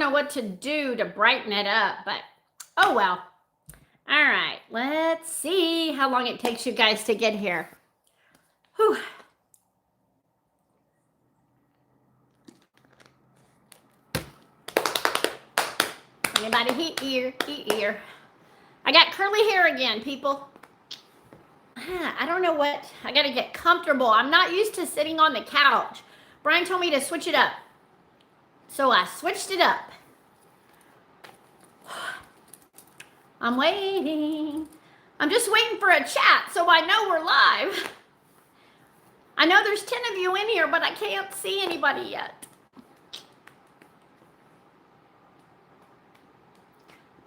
know what to do to brighten it up, but oh well. All right, let's see how long it takes you guys to get here. Whew. Anybody heat ear, heat ear. I got curly hair again, people. I don't know what, I gotta get comfortable. I'm not used to sitting on the couch. Brian told me to switch it up. So I switched it up. I'm waiting. I'm just waiting for a chat so I know we're live. I know there's 10 of you in here, but I can't see anybody yet.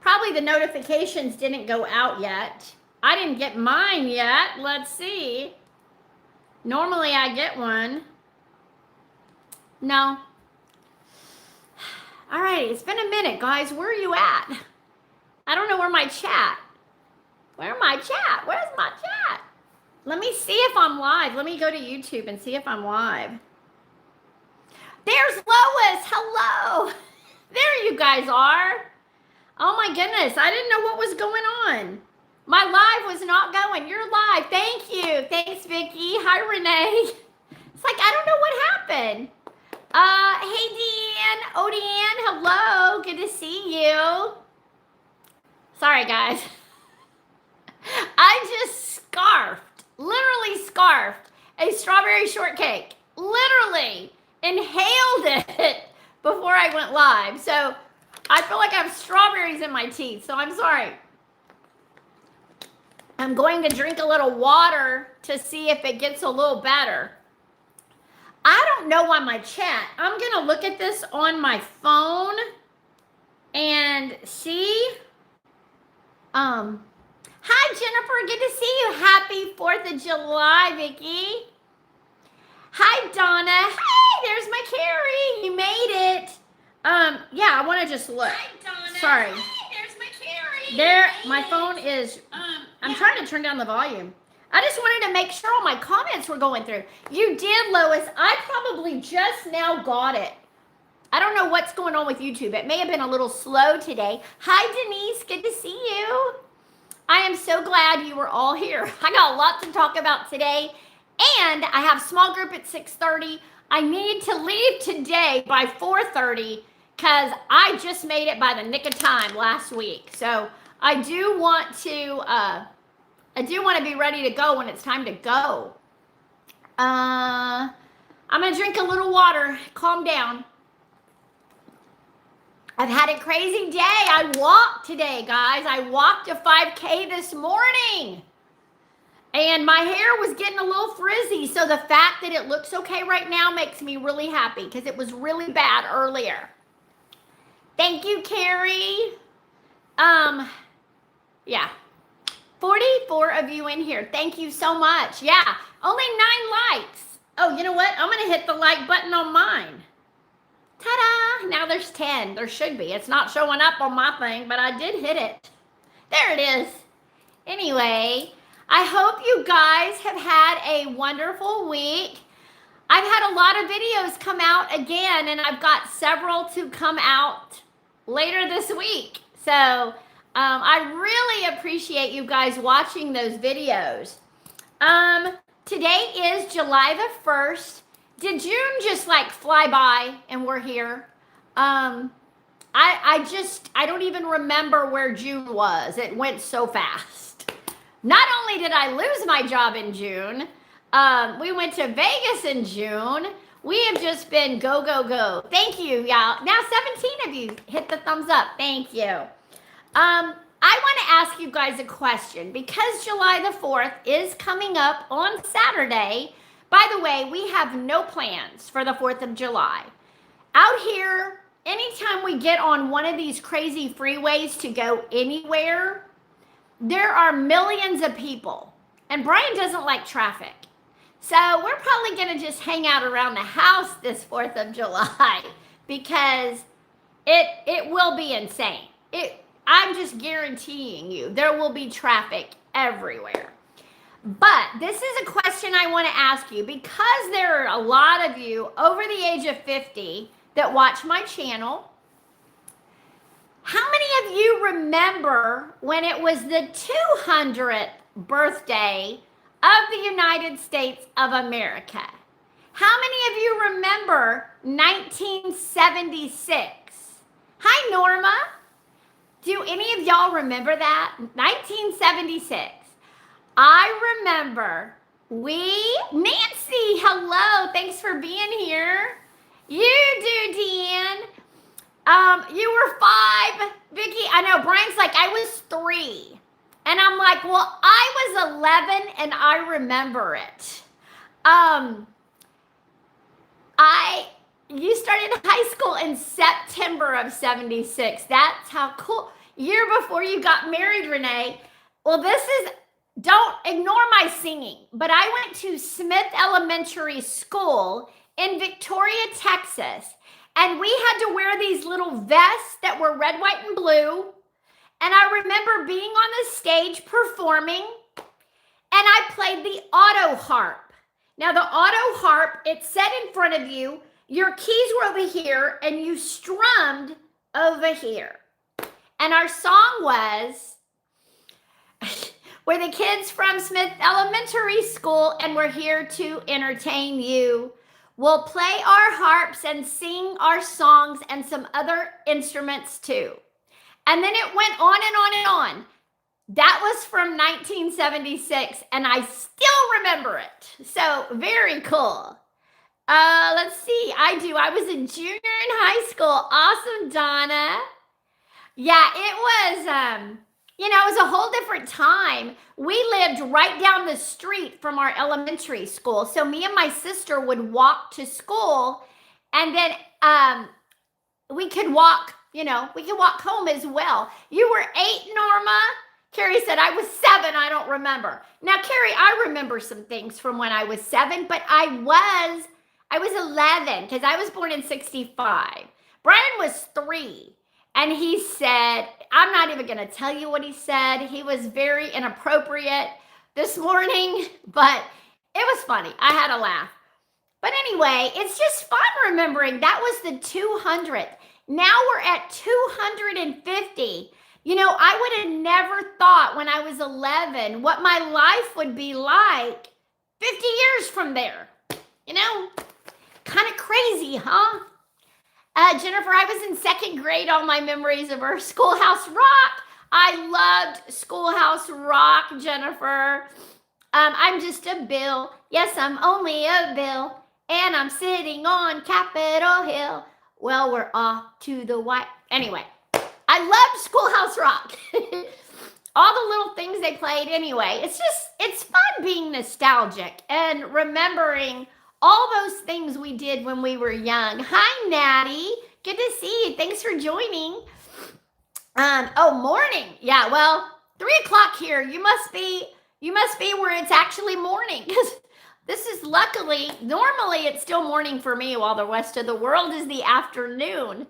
Probably the notifications didn't go out yet. I didn't get mine yet. Let's see. Normally I get one. No. All right, it's been a minute, guys. Where are you at? I don't know where my chat. Where's my chat? Where's my chat? Let me see if I'm live. Let me go to YouTube and see if I'm live. There's Lois. Hello. There you guys are. Oh my goodness. I didn't know what was going on. My live was not going. You're live. Thank you. Thanks, Vicki. Hi, Renee. It's like, I don't know what happened. Hey, Deanne. Oh, Deanne. Hello. Good to see you. Sorry, guys. I just literally scarfed a strawberry shortcake. Literally inhaled it before I went live. So I feel like I have strawberries in my teeth. So I'm sorry. I'm going to drink a little water to see if it gets a little better. I don't know why my chat. I'm going to look at this on my phone and see. Hi, Jennifer. Good to see you. Happy 4th of July, Vicki. Hi, Donna. Hey, there's my Carrie. You made it. Yeah, I want to just look. Hi, Donna. Sorry. Hey, there's my Carrie. There, my phone is, I'm trying to turn down the volume. I just wanted to make sure all my comments were going through. You did, Lois. I probably just now got it. I don't know what's going on with YouTube. It may have been a little slow today. Hi, Denise. Good to see you. I am so glad you were all here. I got a lot to talk about today, and I have small group at 6:30. I need to leave today by 4:30 because I just made it by the nick of time last week. So I do want to be ready to go when it's time to go. I'm gonna drink a little water. Calm down. I've had a crazy day. I walked today, guys. I walked a 5K this morning. And my hair was getting a little frizzy. So the fact that it looks okay right now makes me really happy because it was really bad earlier. Thank you, Carrie. Yeah. 44 of you in here. Thank you so much. Yeah. Only 9 likes. Oh, you know what? I'm going to hit the like button on mine. Ta-da! Now there's 10. There should be. It's not showing up on my thing, but I did hit it. There it is. Anyway, I hope you guys have had a wonderful week. I've had a lot of videos come out again, and I've got several to come out later this week. So I really appreciate you guys watching those videos. Today is July the 1st. Did June just like fly by and we're here? I don't even remember where June was. It went so fast. Not only did I lose my job in June, we went to Vegas in June. We have just been go, go, go. Thank you, y'all. Now 17 of you hit the thumbs up. Thank you. I want to ask you guys a question because July the 4th is coming up on Saturday. By the way, we have no plans for the 4th of July. Out here, anytime we get on one of these crazy freeways to go anywhere, there are millions of people. And Brian doesn't like traffic. So we're probably going to just hang out around the house this 4th of July because it will be insane. I'm just guaranteeing you there will be traffic everywhere. But this is a question I want to ask you because there are a lot of you over the age of 50 that watch my channel. you remember when it was the 200th birthday of the United States of America? How many of you remember 1976? Hi, Norma. Do any of y'all remember that? 1976. I remember Nancy, hello. Thanks for being here. You do, Deanne. You were 5. Vicky, I know, Brian's like, I was 3. And I'm like, well, I was 11 and I remember it. You started high school in September of 76. That's how cool. Year before you got married, Renee. Well, don't ignore my singing, but I went to Smith Elementary School in Victoria, Texas. And we had to wear these little vests that were red, white, and blue. And I remember being on the stage performing, and I played the auto harp. Now, the auto harp, it's set in front of you. Your keys were over here, and you strummed over here. And our song was, we're the kids from Smith Elementary School, and we're here to entertain you. We'll play our harps and sing our songs and some other instruments too. And then it went on and on and on. That was from 1976, and I still remember it. So very cool. Let's see. I was a junior in high school. Awesome, Donna. Yeah, it was, it was a whole different time. We lived right down the street from our elementary school. So me and my sister would walk to school, and then we could walk home as well. You were 8, Norma. Carrie said, I was 7, I don't remember. Now, Carrie, I remember some things from when I was 7, but I was 11 because I was born in 65. Brian was 3. And he said, I'm not even going to tell you what he said. He was very inappropriate this morning, but it was funny. I had a laugh. But anyway, it's just fun remembering that was the 200th. Now we're at 250. I would have never thought when I was 11 what my life would be like 50 years from there. Kind of crazy, huh? Jennifer, I was in 2nd grade. All my memories of our Schoolhouse Rock. I loved Schoolhouse Rock, Jennifer. I'm just a bill. Yes, I'm only a bill. And I'm sitting on Capitol Hill. Well, we're off to the white. Anyway, I loved Schoolhouse Rock. All the little things they played anyway. It's fun being nostalgic and remembering all those things we did when we were young. Hi, Natty. Good to see you. Thanks for joining. Morning. Yeah, well, 3 o'clock here. You must be where it's actually morning, because this is normally it's still morning for me while the rest of the world is the afternoon.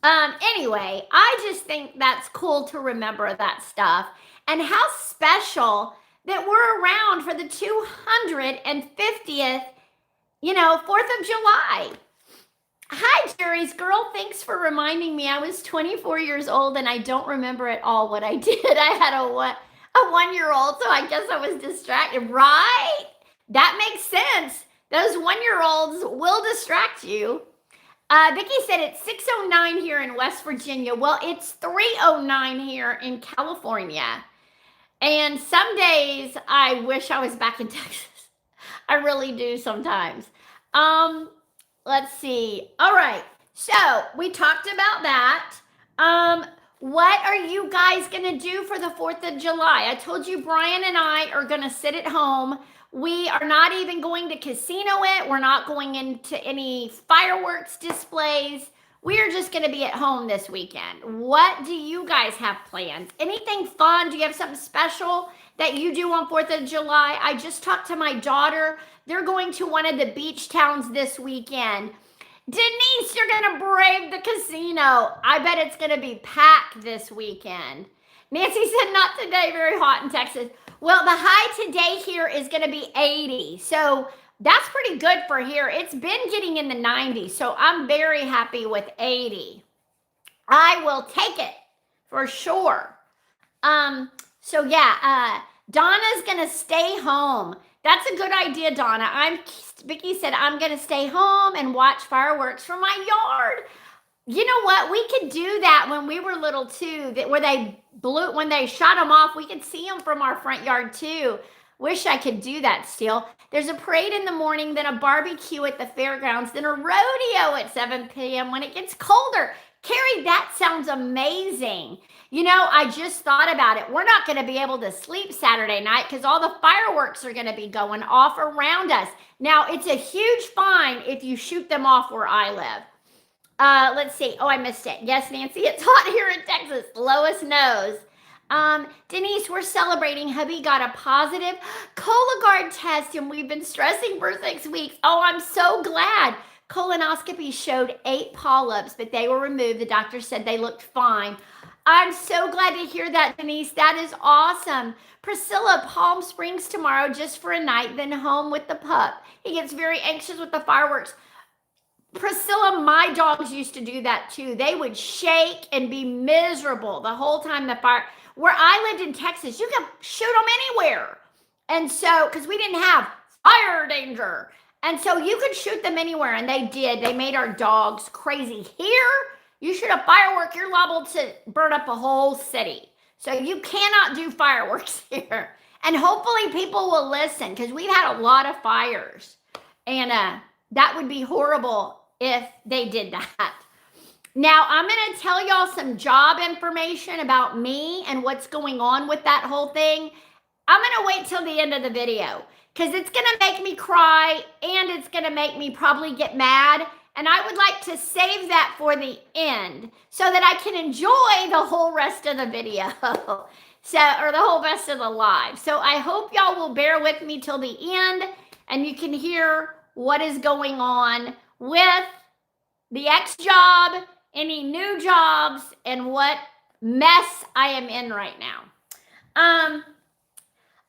Anyway, I just think that's cool to remember that stuff, and how special that we're around for the 250th 4th of July. Hi, Jerry's girl. Thanks for reminding me. I was 24 years old and I don't remember at all what I did. I had a 1-year-old, so I guess I was distracted, right? That makes sense. Those 1-year-olds will distract you. Vicki said it's 6:09 here in West Virginia. Well, it's 3:09 here in California. And some days I wish I was back in Texas. I really do sometimes. Let's see. All right. So we talked about that. What are you guys going to do for the 4th of July? I told you Brian and I are going to sit at home. We are not even going to casino it. We're not going into any fireworks displays. We are just going to be at home this weekend. What do you guys have planned? Anything fun? Do you have something special that you do on 4th of July? I just talked to my daughter. They're going to one of the beach towns this weekend. Denise, you're going to brave the casino. I bet it's going to be packed this weekend. Nancy said not today, very hot in Texas. Well, the high today here is going to be 80. So that's pretty good for here. It's been getting in the 90s. So I'm very happy with 80. I will take it. for sure. So yeah, Donna's gonna stay home. That's a good idea, Donna. Vicki said I'm gonna stay home and watch fireworks from my yard. You know what? We could do that when we were little too. Where they blew when they shot them off, we could see them from our front yard too. Wish I could do that still. There's a parade in the morning, then a barbecue at the fairgrounds, then a rodeo at 7 p.m. when it gets colder. Carrie, that sounds amazing. You know, I just thought about it. We're not going to be able to sleep Saturday night because all the fireworks are going to be going off around us. Now, it's a huge fine if you shoot them off where I live. Let's see. Oh, I missed it. Yes, Nancy, it's hot here in Texas. Lois knows. Denise, we're celebrating. Hubby got a positive Cologuard test and we've been stressing for 6 weeks. Oh, I'm so glad. Colonoscopy showed 8 polyps, but they were removed. The doctor said they looked fine. I'm so glad to hear that, Denise. That is awesome. Priscilla, Palm Springs tomorrow just for a night, then home with the pup. He gets very anxious with the fireworks. Priscilla, my dogs used to do that too. They would shake and be miserable the whole time the fire. Where I lived in Texas, you could shoot them anywhere. And so, because we didn't have fire danger. And so you could shoot them anywhere, and they did. They made our dogs crazy. Here, you shoot a firework, you're liable to burn up a whole city. So you cannot do fireworks here. And hopefully people will listen, because we've had a lot of fires. And that would be horrible if they did that. Now, I'm going to tell y'all some job information about me and what's going on with that whole thing. I'm going to wait till the end of the video because it's going to make me cry and it's going to make me probably get mad. And I would like to save that for the end so that I can enjoy the whole rest of the video. Or the whole rest of the live. So I hope y'all will bear with me till the end and you can hear what is going on with the ex job, any new jobs, and what mess I am in right now.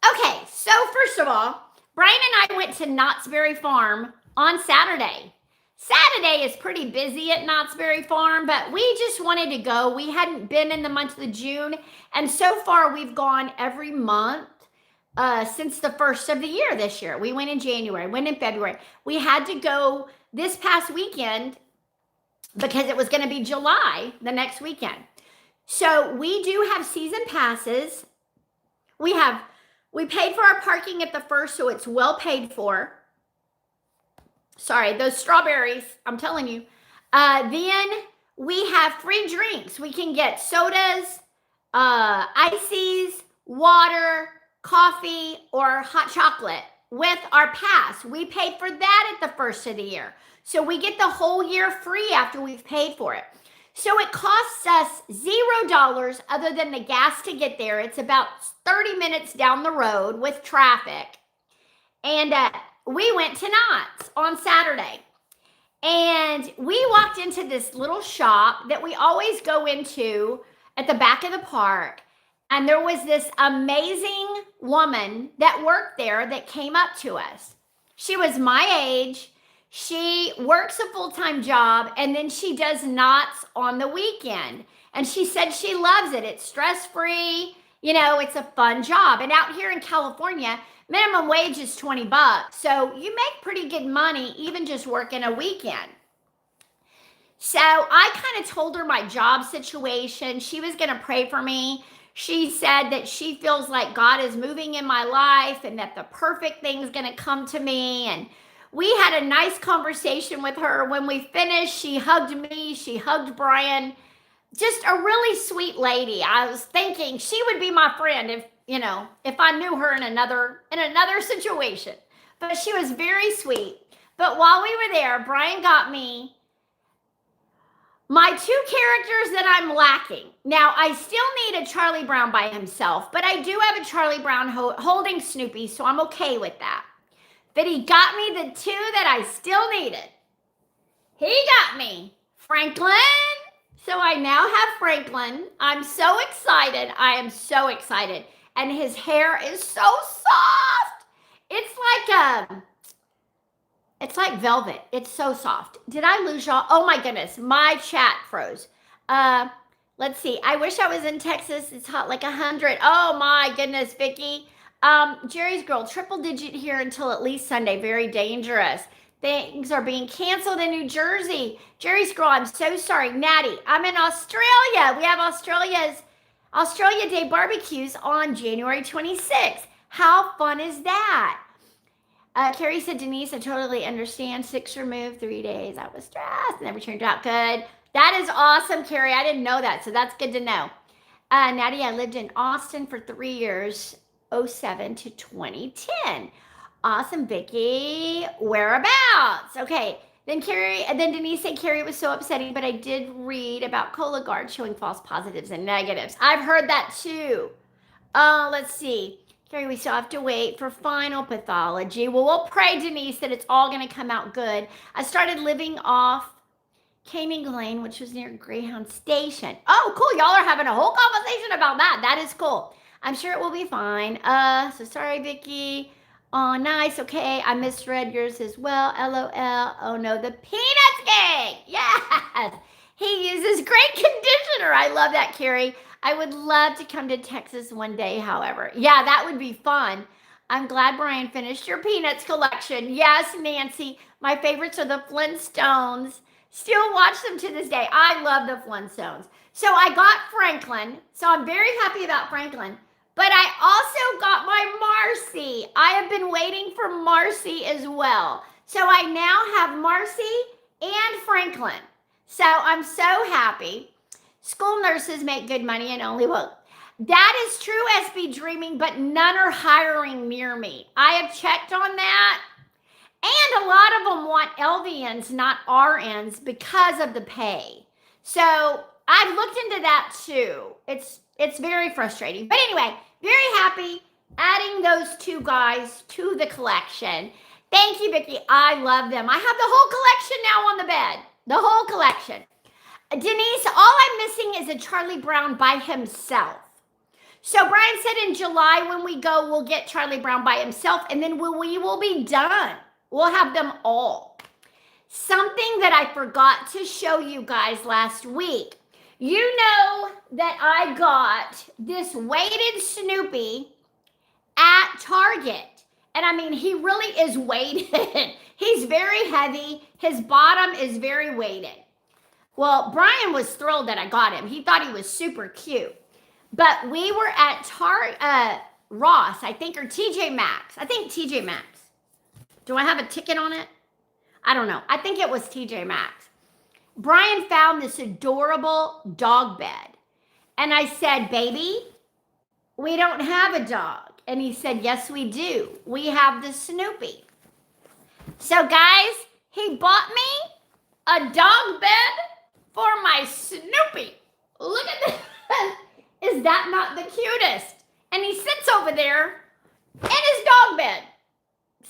Okay, so first of all, Brian and I went to Knott's Berry Farm on Saturday. Saturday is pretty busy at Knott's Berry Farm, but we just wanted to go. We hadn't been in the month of June, and so far we've gone every month since the first of the year this year. We went in January, went in February. We had to go this past weekend because it was going to be July the next weekend. So we do have season passes. We paid for our parking at the first, so it's well paid for. Sorry, those strawberries, I'm telling you. Then we have free drinks. We can get sodas, ices, water, coffee, or hot chocolate with our pass. We paid for that at the first of the year. So we get the whole year free after we've paid for it. So it costs us $0 other than the gas to get there. It's about 30 minutes down the road with traffic. And we went to Knott's on Saturday. And we walked into this little shop that we always go into at the back of the park. And there was this amazing woman that worked there that came up to us. She was my age. She works a full-time job, and then she does Knott's on the weekend. And she said she loves it. It's stress-free. You know, it's a fun job. And out here in California, minimum wage is $20. So you make pretty good money even just working a weekend. So I kind of told her my job situation. She was going to pray for me. She said that she feels like God is moving in my life and that the perfect thing is going to come to me. And we had a nice conversation with her. When we finished, she hugged me. She hugged Brian. Just a really sweet lady. I was thinking she would be my friend if I knew her in another situation. But she was very sweet. But while we were there, Brian got me my 2 characters that I'm lacking. Now, I still need a Charlie Brown by himself, but I do have a Charlie Brown holding Snoopy, so I'm okay with that. But he got me the 2 that I still needed. He got me Franklin. So I now have Franklin. I'm so excited. I am so excited. And his hair is so soft. It's like velvet. It's so soft. Did I lose y'all? Oh my goodness. My chat froze. Let's see. I wish I was in Texas. It's hot like 100. Oh my goodness, Vicky. Jerry's girl, triple digit here until at least Sunday. Very dangerous. Things are being canceled in New Jersey. Jerry's girl, I'm so sorry. Natty, I'm in Australia. We have Australia Day barbecues on January 26th. How fun is that? Carrie said, Denise, I totally understand. 6 removed, 3 days. I was stressed. Never turned out good. That is awesome, Carrie. I didn't know that, so that's good to know. Natty, I lived in Austin for 3 years, 07 to 2010. Awesome, Vicky. Whereabouts? Okay. Then Denise said, Carrie, it was so upsetting, but I did read about Cologuard showing false positives and negatives. I've heard that too. Let's see. Carrie, we still have to wait for final pathology. Well, we'll pray, Denise, that it's all going to come out good. I started living off Caning Lane, which was near Greyhound Station. Oh, cool. Y'all are having a whole conversation about that. That is cool. I'm sure it will be fine. So sorry, Vicky. Oh, nice. Okay. I misread yours as well. LOL. Oh, no. The Peanuts Gang. Yes. He uses great conditioner. I love that, Carrie. I would love to come to Texas one day, however. Yeah, that would be fun. I'm glad Brian finished your Peanuts collection. Yes, Nancy. My favorites are the Flintstones. Still watch them to this day. I love the Flintstones. So I got Franklin. So I'm very happy about Franklin. But I also got my Marcy. I have been waiting for Marcy as well. So I now have Marcy and Franklin. So I'm so happy. School nurses make good money and only work. That is true, SB Dreaming, but none are hiring near me. I have checked on that. And a lot of them want LVNs, not RNs, because of the pay. So I've looked into that too. It's very frustrating. But anyway, very happy adding those 2 guys to the collection. Thank you, Vicki. I love them. I have the whole collection now on the bed. The whole collection. Denise, all I'm missing is a Charlie Brown by himself. So Brian said in July when we go, we'll get Charlie Brown by himself, and then we will be done. We'll have them all. Something that I forgot to show you guys last week. You know that I got this weighted Snoopy at Target. And I mean, he really is weighted. He's very heavy. His bottom is very weighted. Well, Brian was thrilled that I got him. He thought he was super cute. But we were at Ross, I think, or TJ Maxx. I think TJ Maxx. Do I have a ticket on it? I don't know. I think it was TJ Maxx. Brian found this adorable dog bed. And I said, baby, we don't have a dog. And he said, yes, we do. We have the Snoopy. So, guys, he bought me a dog bed for my Snoopy. Look at this. Is that not the cutest? And he sits over there in his dog bed.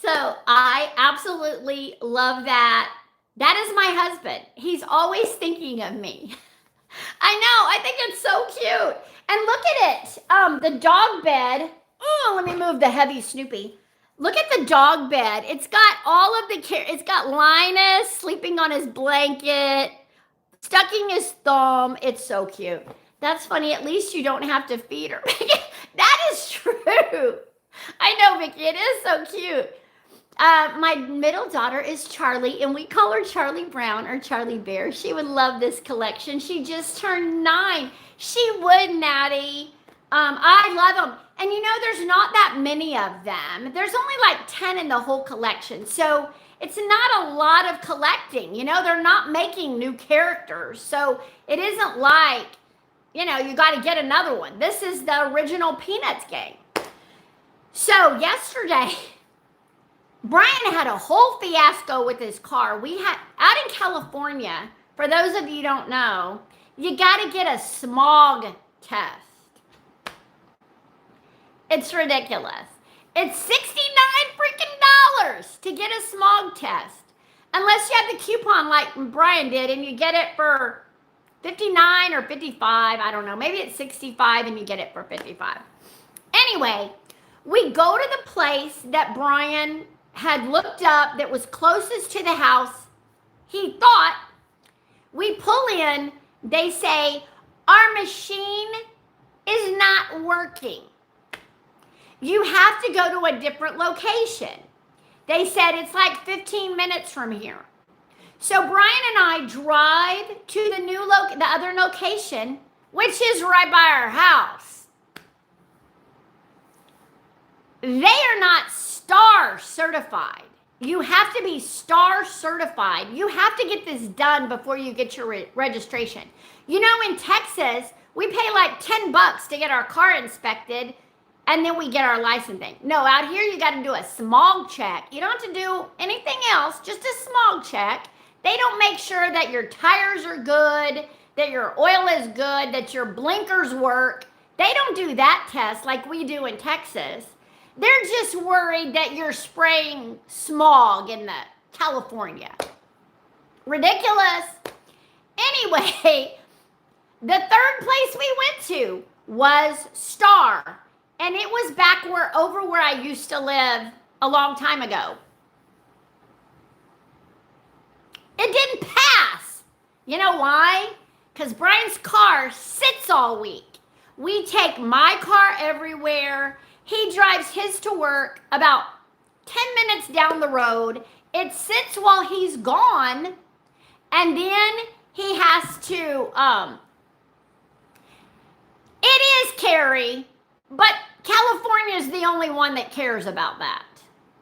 So I absolutely love that. That is my husband. He's always thinking of me. I know. I think it's so cute. And look at it. The dog bed. Oh, let me move the heavy Snoopy. Look at the dog bed. It's got all of the care. It's got Linus sleeping on his blanket, stucking his thumb. It's so cute. That's funny. At least you don't have to feed her. That is true. I know, Vicki. It is so cute. My middle daughter is Charlie, and we call her Charlie Brown or Charlie Bear. She would love this collection. She just turned 9. She would, Natty. I love them. And you know, there's not that many of them. There's only like 10 in the whole collection. So it's not a lot of collecting. You know, they're not making new characters. So it isn't like, you know, you got to get another one. This is the original Peanuts Gang. So yesterday, Brian had a whole fiasco with his car. We had, out in California, for those of you who don't know, you got to get a smog test. It's ridiculous. It's $69 freaking to get a smog test. Unless you have the coupon like Brian did and you get it for 59 or 55. I don't know. Maybe it's 65 and you get it for 55. Anyway, we go to the place that Brian had looked up that was closest to the house. He thought, we pull in, they say, Our machine is not working. You have to go to a different location. They said it's like 15 minutes from here. So Brian and I drive to the other location, which is right by our house. They are not STAR certified. You have to be STAR certified. You have to get this done before you get your registration. You know, in Texas, we pay like $10 to get our car inspected, and then we get our licensing. No, out here you got to do a smog check. You don't have to do anything else, just a smog check. They don't make sure that your tires are good, that your oil is good, that your blinkers work. They don't do that test like we do in Texas. They're just worried that you're spraying smog in California. Ridiculous. Anyway, the third place we went to was STAR. And it was back over where I used to live a long time ago. It didn't pass. You know why? Because Brian's car sits all week. We take my car everywhere. He drives his to work about 10 minutes down the road. It sits while he's gone. And then he has to, it is Carrie. But California is the only one that cares about that.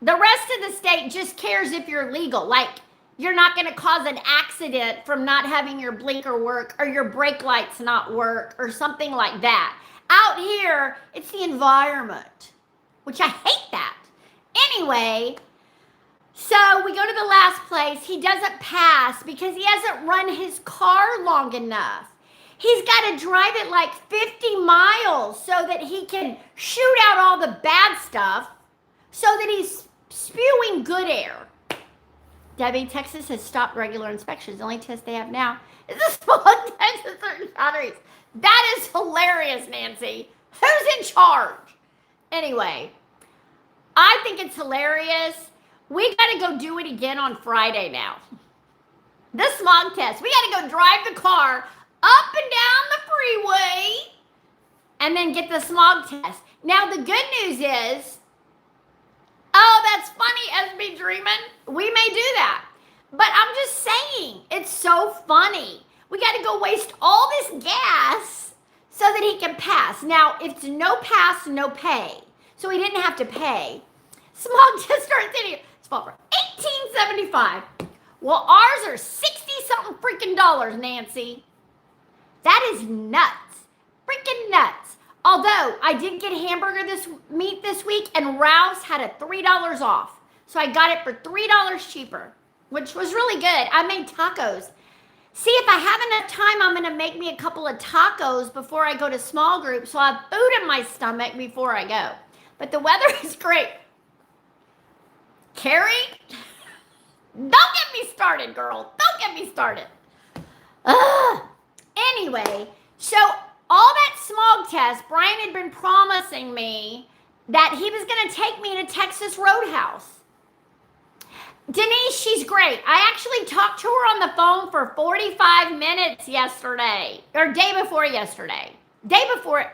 The rest of the state just cares if you're legal. Like, you're not going to cause an accident from not having your blinker work or your brake lights not work or something like that. Out here, it's the environment, which I hate that. Anyway, so we go to the last place. He doesn't pass because he hasn't run his car long enough. He's got to drive it like 50 miles so that he can shoot out all the bad stuff so that he's spewing good air. Debbie, Texas has stopped regular inspections. The only test they have now is a small test of certain batteries. That is hilarious, Nancy. Who's in charge? Anyway, I think it's hilarious. We got to go do it again on Friday now. The smog test. We got to go drive the car up and down the freeway, and then get the smog test. Now, the good news is, oh, that's funny, SB Dreamin'. We may do that. But I'm just saying, it's so funny. We got to go waste all this gas so that he can pass. Now, if it's no pass, no pay. So he didn't have to pay. Smog test starts in here. It's for $18.75. Well, ours are 60-something freaking dollars, Nancy. That is nuts. Freaking nuts. Although, I did get hamburger meat this week, and Ralph's had a $3 off. So I got it for $3 cheaper, which was really good. I made tacos. See, if I have enough time, I'm going to make me a couple of tacos before I go to small group, so I have food in my stomach before I go. But the weather is great. Carrie, don't get me started, girl. Don't get me started. Anyway, so all that smog test, Brian had been promising me that he was going to take me to Texas Roadhouse. Denise, she's great. I actually talked to her on the phone for 45 minutes yesterday, or day before yesterday. Day before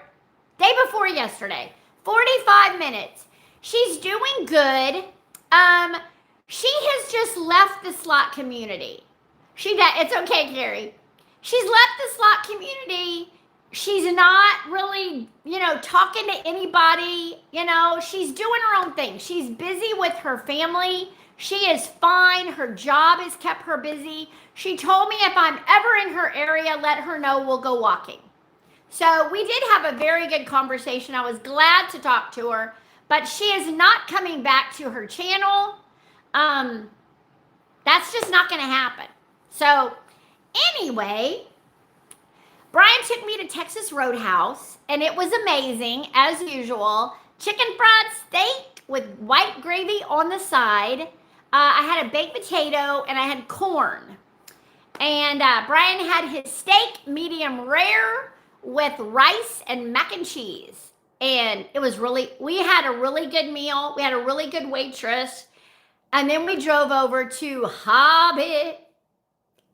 yesterday. 45 minutes. She's doing good. She has just left the slot community. It's okay, Carrie. She's left the slot community. She's not really, talking to anybody. She's doing her own thing. She's busy with her family. She is fine. Her job has kept her busy. She told me if I'm ever in her area, let her know, we'll go walking. So we did have a very good conversation. I was glad to talk to her, but she is not coming back to her channel. That's just not going to happen. So anyway, Brian took me to Texas Roadhouse, and it was amazing, as usual. Chicken fried steak with white gravy on the side. I had a baked potato, and I had corn. And Brian had his steak medium rare with rice and mac and cheese. And it was we had a really good meal. We had a really good waitress. And then we drove over to Hobby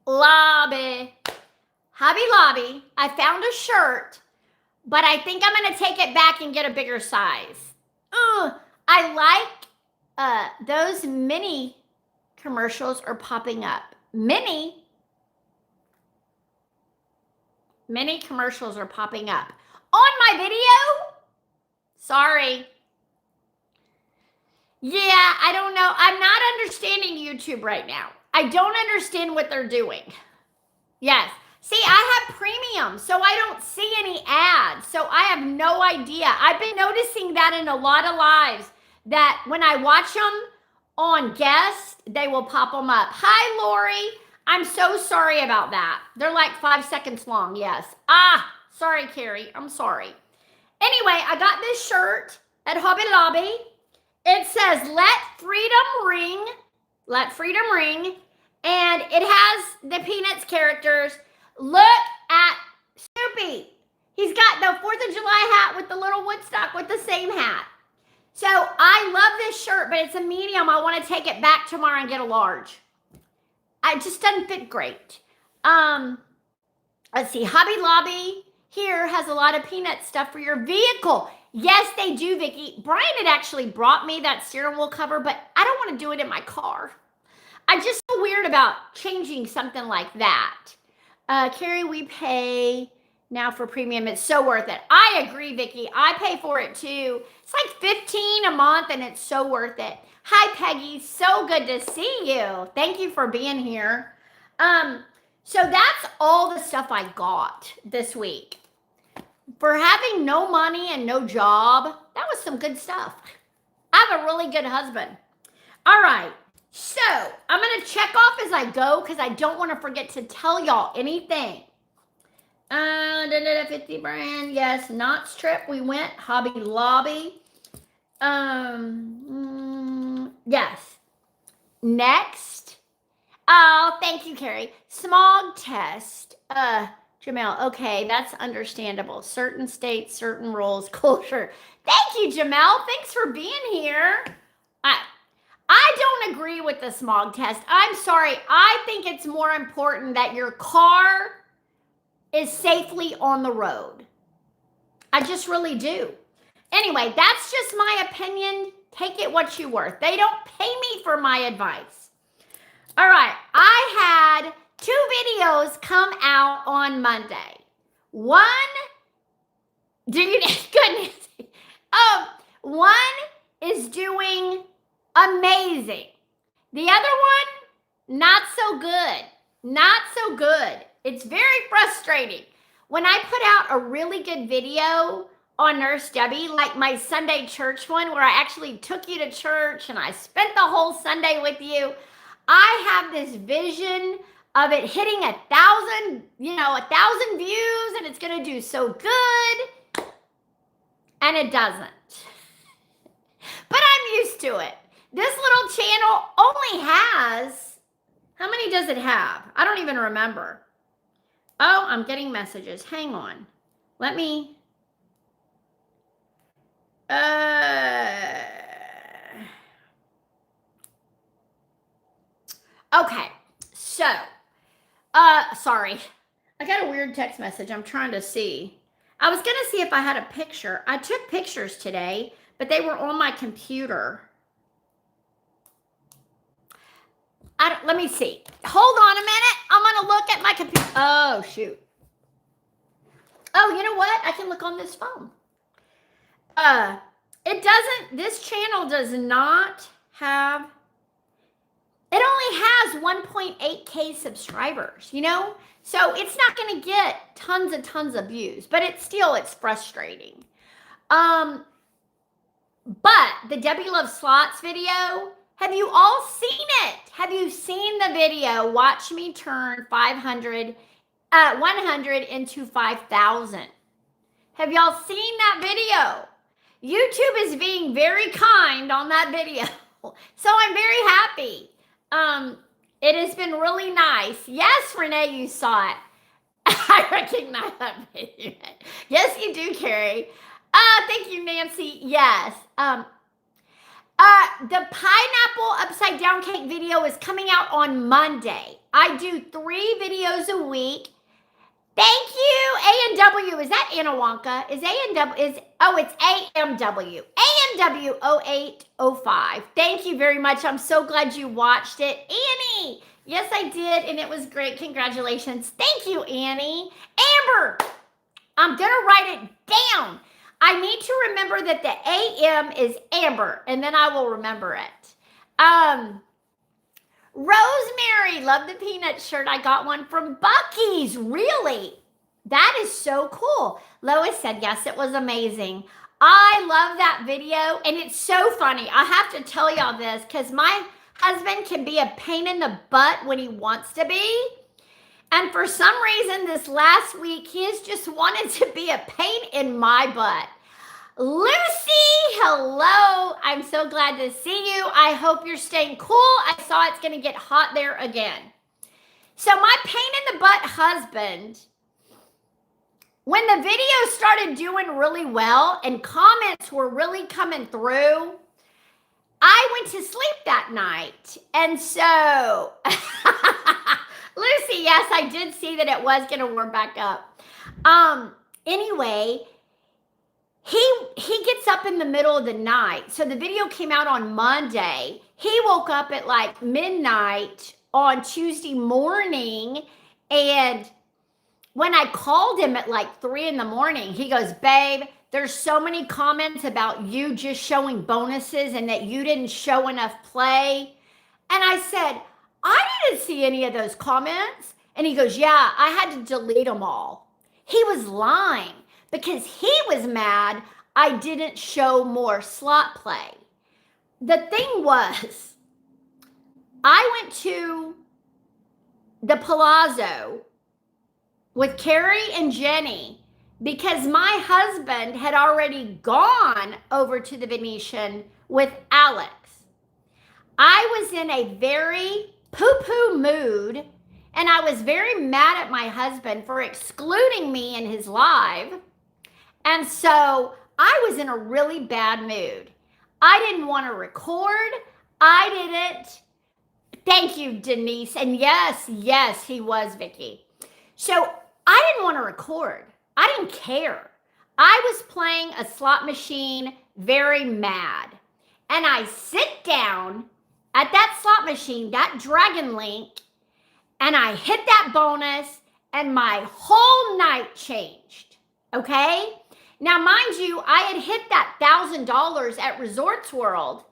Lobby. Hobby Lobby, I found a shirt, but I think I'm going to take it back and get a bigger size. I like those mini commercials are popping up. Mini commercials are popping up on my video. Sorry. Yeah, I don't know. I'm not understanding YouTube right now. I don't understand what they're doing. Yes. See, I have premium, so I don't see any ads. So I have no idea. I've been noticing that in a lot of lives, that when I watch them on guest, they will pop them up. Hi, Lori. I'm so sorry about that. They're like 5 seconds long. Yes. Sorry, Carrie. I'm sorry. Anyway, I got this shirt at Hobby Lobby. It says, let freedom ring. Let freedom ring. And it has the Peanuts characters. Look at Snoopy. He's got the 4th of July hat with the little Woodstock with the same hat. So I love this shirt, but it's a medium. I want to take it back tomorrow and get a large. It just doesn't fit great. Let's see. Hobby Lobby here has a lot of Peanut stuff for your vehicle. Yes, they do, Vicki. Brian had actually brought me that steering wheel cover, but I don't want to do it in my car. I just feel weird about changing something like that. Carrie, we pay now for premium. It's so worth it. I agree, Vicki. I pay for it too. It's like $15 a month and it's so worth it. Hi, Peggy. So good to see you. Thank you for being here. So that's all the stuff I got this week. For having no money and no job, that was some good stuff. I have a really good husband. All right. So I'm going to check off as I go because I don't want to forget to tell y'all anything. 50 brand. Yes. Knott's trip. We went. Hobby Lobby. Yes. Next. Oh, thank you, Carrie. Smog test. Jamel, okay, that's understandable. Certain states, certain rules, culture. Thank you, Jamel. Thanks for being here. I don't agree with the smog test. I'm sorry. I think it's more important that your car is safely on the road. I just really do. Anyway, that's just my opinion. Take it what you worth. They don't pay me for my advice. All right, I had 2 videos come out on Monday. One, goodness. One is doing amazing. The other one, not so good. Not so good. It's very frustrating. When I put out a really good video on Nurse Debbie, like my Sunday church one, where I actually took you to church and I spent the whole Sunday with you, I have this vision of it hitting 1,000, 1,000 views, and it's going to do so good. And it doesn't. But I'm used to it. This little channel only has, how many does it have? I don't even remember. Oh, I'm getting messages. Hang on. Let me, okay. So, sorry. I got a weird text message. I'm trying to see. I was going to see if I had a picture. I took pictures today, but they were on my computer. Let me see. Hold on a minute. I'm going to look at my computer. Oh, shoot. Oh, you know what? I can look on this phone. This channel does not have, it only has 1.8K subscribers, So it's not going to get tons of views, but it's frustrating. But the Debbie Loves Slots video, have you all seen it? Have you seen the video? Watch me turn 100 into 5,000. Have y'all seen that video? YouTube is being very kind on that video. So I'm very happy. It has been really nice. Yes, Renee, you saw it. I recognize that video. Yes, you do, Carrie. Thank you, Nancy. Yes. The pineapple upside down cake video is coming out on Monday. I do 3 videos a week. Thank you, A&W. Is that Anna Wonka? Is A&W, it's AMW. AMW 0805. Thank you very much. I'm so glad you watched it. Annie, yes, I did, and it was great. Congratulations. Thank you, Annie. Amber, I'm going to write it down. I need to remember that the AM is Amber, and then I will remember it. Rosemary, love the peanut shirt. I got one from Bucky's. Really? That is so cool. Lois said, yes, it was amazing. I love that video, and it's so funny. I have to tell y'all this because my husband can be a pain in the butt when he wants to be. And for some reason, this last week, he has just wanted to be a pain in my butt. Lucy, hello. I'm so glad to see you. I hope you're staying cool. I saw it's going to get hot there again. So my pain in the butt husband, when the video started doing really well and comments were really coming through, I went to sleep that night. And so, Lucy, yes, I did see that it was going to warm back up. Anyway, he gets up in the middle of the night. So the video came out on Monday. He woke up at like midnight on Tuesday morning. And when I called him at like 3 in the morning, he goes, babe, there's so many comments about you just showing bonuses and that you didn't show enough play. And I said, I didn't see any of those comments. And he goes, yeah, I had to delete them all. He was lying. Because he was mad I didn't show more slot play. The thing was, I went to the Palazzo with Carrie and Jenny because my husband had already gone over to the Venetian with Alex. I was in a very poo-poo mood, and I was very mad at my husband for excluding me in his live. And so I was in a really bad mood. I didn't want to record. I didn't. Thank you, Denise. And yes, he was, Vicky. So I didn't want to record. I didn't care. I was playing a slot machine very mad. And I sit down at that slot machine, that Dragon Link, and I hit that bonus, and my whole night changed. Okay? Now, mind you, I had hit that $1,000 at Resorts World,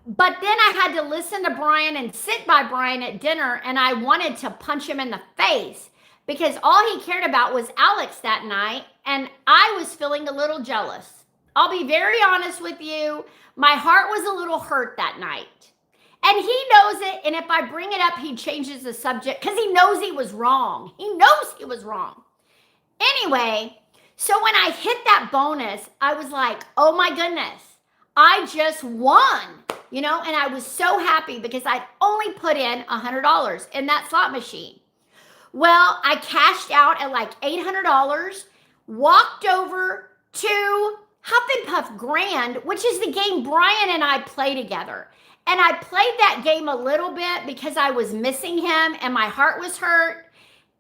but then I had to listen to Brian and sit by Brian at dinner, and I wanted to punch him in the face because all he cared about was Alex that night, and I was feeling a little jealous. I'll be very honest with you. My heart was a little hurt that night, and he knows it, and if I bring it up, he changes the subject because he knows he was wrong. He knows he was wrong. Anyway, so when I hit that bonus, I was like, oh my goodness, I just won, and I was so happy because I'd only put in $100 in that slot machine. Well, I cashed out at like $800, walked over to Huff and Puff Grand, which is the game Brian and I play together. And I played that game a little bit because I was missing him and my heart was hurt.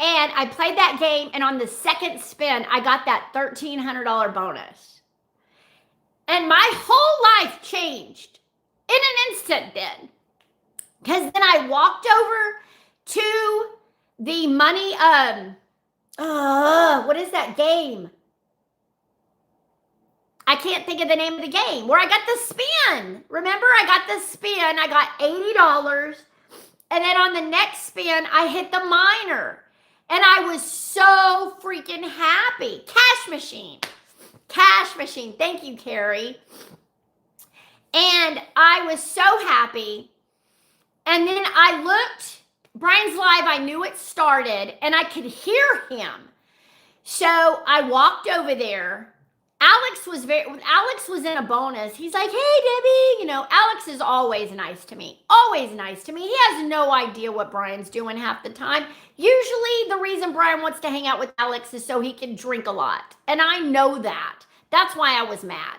And I played that game, and on the second spin, I got that $1,300 bonus. And my whole life changed in an instant then. Because then I walked over to the money, what is that game? I can't think of the name of the game, where I got the spin. Remember, I got the spin, I got $80. And then on the next spin, I hit the minor. And I was so freaking happy. Cash machine. Thank you, Carrie. And I was so happy. And then I looked, Brian's live, I knew it started, and I could hear him. So I walked over there. Alex was in a bonus. He's like, hey, Debbie, Alex is always nice to me. Always nice to me. He has no idea what Brian's doing half the time. Usually the reason Brian wants to hang out with Alex is so he can drink a lot. And I know that. That's why I was mad.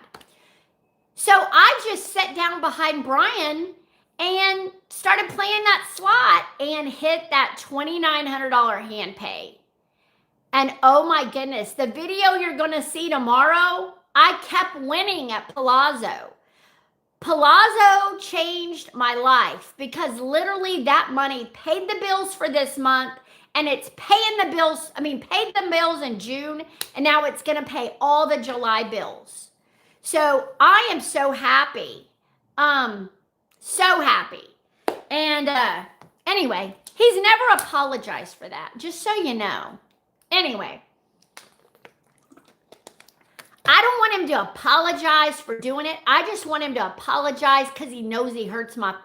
So I just sat down behind Brian and started playing that slot and hit that $2,900 hand pay. And oh my goodness, the video you're going to see tomorrow, I kept winning at Palazzo. Palazzo changed my life because literally that money paid the bills for this month, and it's paid the bills in June, and now it's going to pay all the July bills. So I am so happy. So happy. And anyway, he's never apologized for that, just so you know. Anyway, I don't want him to apologize for doing it. I just want him to apologize because he knows he hurt my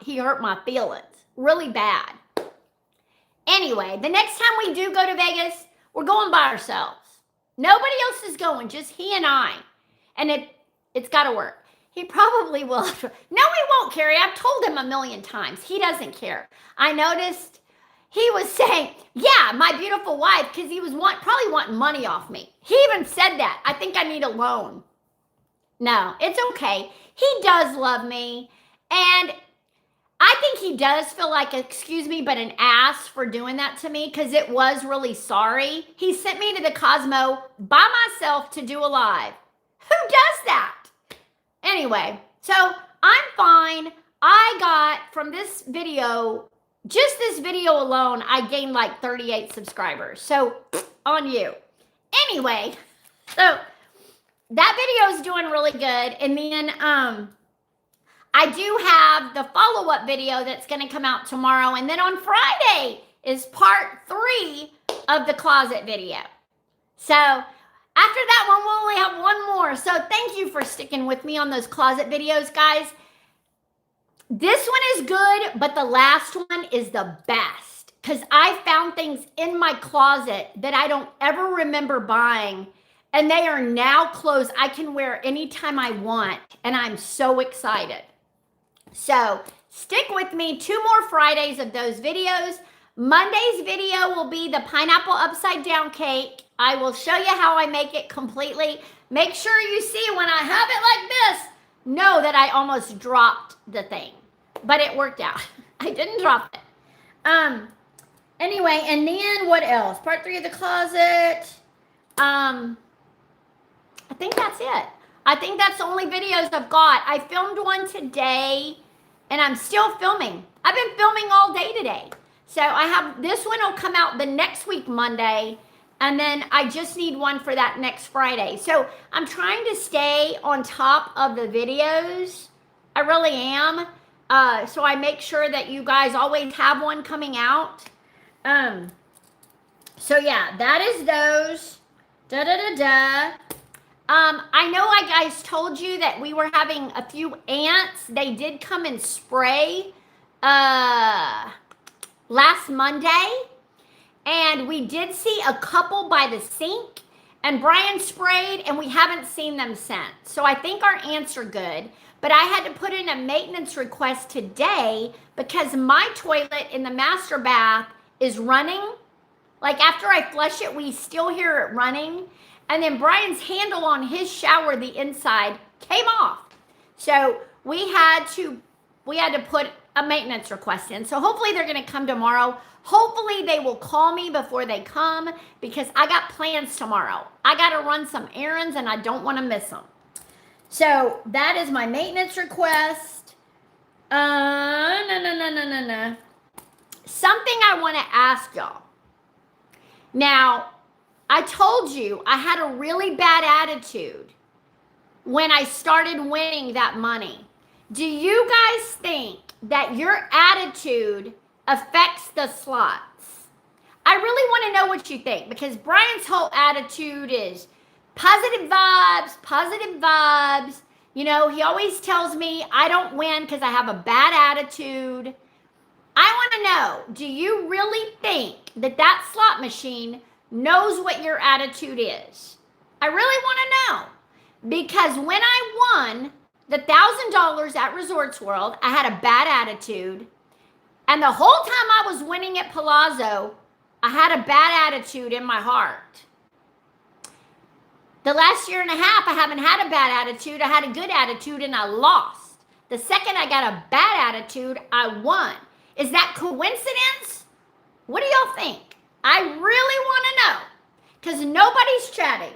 feelings really bad. Anyway, the next time we do go to Vegas, we're going by ourselves. Nobody else is going, just he and I. And it's got to work. He probably will. No, he won't, Carrie. I've told him a million times. He doesn't care. I noticed he was saying, yeah, my beautiful wife, because he was probably wanting money off me. He even said that. I think I need a loan. No, it's okay. He does love me. And I think he does feel like, excuse me, but an ass for doing that to me because it was really sorry. He sent me to the Cosmo by myself to do a live. Who does that? Anyway, so I'm fine. I got from this video, just this video alone, I gained like 38 subscribers. So on you. Anyway, so that video is doing really good. And then I do have the follow-up video that's going to come out tomorrow. And then on Friday is part 3 of the closet video. So after that one, we'll only have one more. So thank you for sticking with me on those closet videos, guys. This one is good, but the last one is the best because I found things in my closet that I don't ever remember buying, and they are now clothes I can wear anytime I want, and I'm so excited. So stick with me. 2 more Fridays of those videos. Monday's video will be the pineapple upside down cake. I will show you how I make it completely. Make sure you see when I have it like this, know that I almost dropped the thing, but it worked out. I didn't drop it. Anyway, and then what else? Part 3 of the closet. I think that's it. I think that's the only videos I've got. I filmed one today, and I'm still filming. I've been filming all day today. So I have, this one will come out the next week, Monday, and then I just need one for that next Friday. So I'm trying to stay on top of the videos. I really am. So I make sure that you guys always have one coming out. So yeah, that is those. I know I guys told you that we were having a few ants. They did come and spray last Monday, and we did see a couple by the sink, and Brian sprayed, and we haven't seen them since. So I think our ants are good, but I had to put in a maintenance request today because my toilet in the master bath is running. Like after I flush it, we still hear it running. And then Brian's handle on his shower, the inside, came off. So we had to put a maintenance request in. So hopefully they're going to come tomorrow. Hopefully they will call me before they come because I got plans tomorrow. I got to run some errands and I don't want to miss them. So that is my maintenance request. Something I want to ask y'all. Now, I told you I had a really bad attitude when I started winning that money. Do you guys think that your attitude affects the slots? I really want to know what you think because Brian's whole attitude is positive vibes, positive vibes. You know, he always tells me I don't win because I have a bad attitude. I want to know, do you really think that slot machine knows what your attitude is? I really want to know because when I won the $1,000 at Resorts World, I had a bad attitude, and the whole time I was winning at Palazzo, I had a bad attitude in my heart. The last year and a half, I haven't had a bad attitude. I had a good attitude and I lost. The second I got a bad attitude, I won. Is that coincidence? What do y'all think? I really want to know. because nobody's chatting.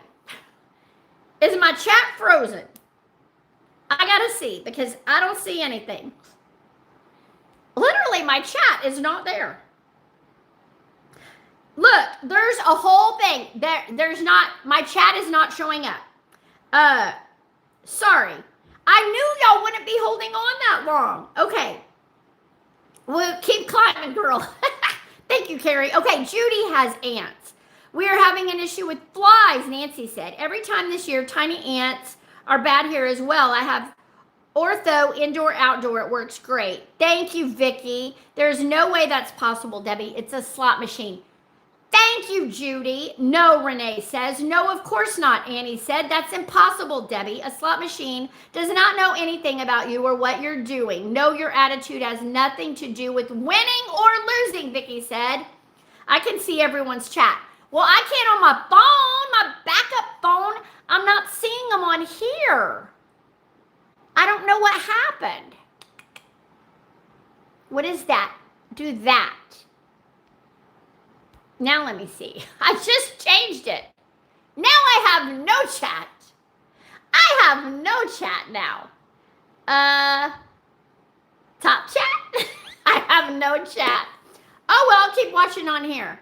Is my chat frozen? I gotta see, because I don't see anything. Literally, my chat is not there. Look, there's a whole thing. There's not, my chat is not showing up. Sorry. I knew y'all wouldn't be holding on that long. Okay. Well, keep climbing, girl. Thank you, Carrie. Okay, Judy has ants. We are having an issue with flies, Nancy said. Every time this year, tiny ants are bad here as well. I have ortho, indoor, outdoor. It works great. Thank you, Vicky. There's no way that's possible, Debbie. It's a slot machine. Thank you, Judy. No, Renee says. No, of course not, Annie said. That's impossible, Debbie. A slot machine does not know anything about you or what you're doing. No, your attitude has nothing to do with winning or losing, Vicky said. I can see everyone's chat. Well, I can't on my phone, my backup phone. I'm not seeing them on here. I don't know what happened. What is that? Do that. Now let me see. I just changed it. Now I have no chat. I have no chat now. Top chat? I have no chat. Oh, well, I'll keep watching on here.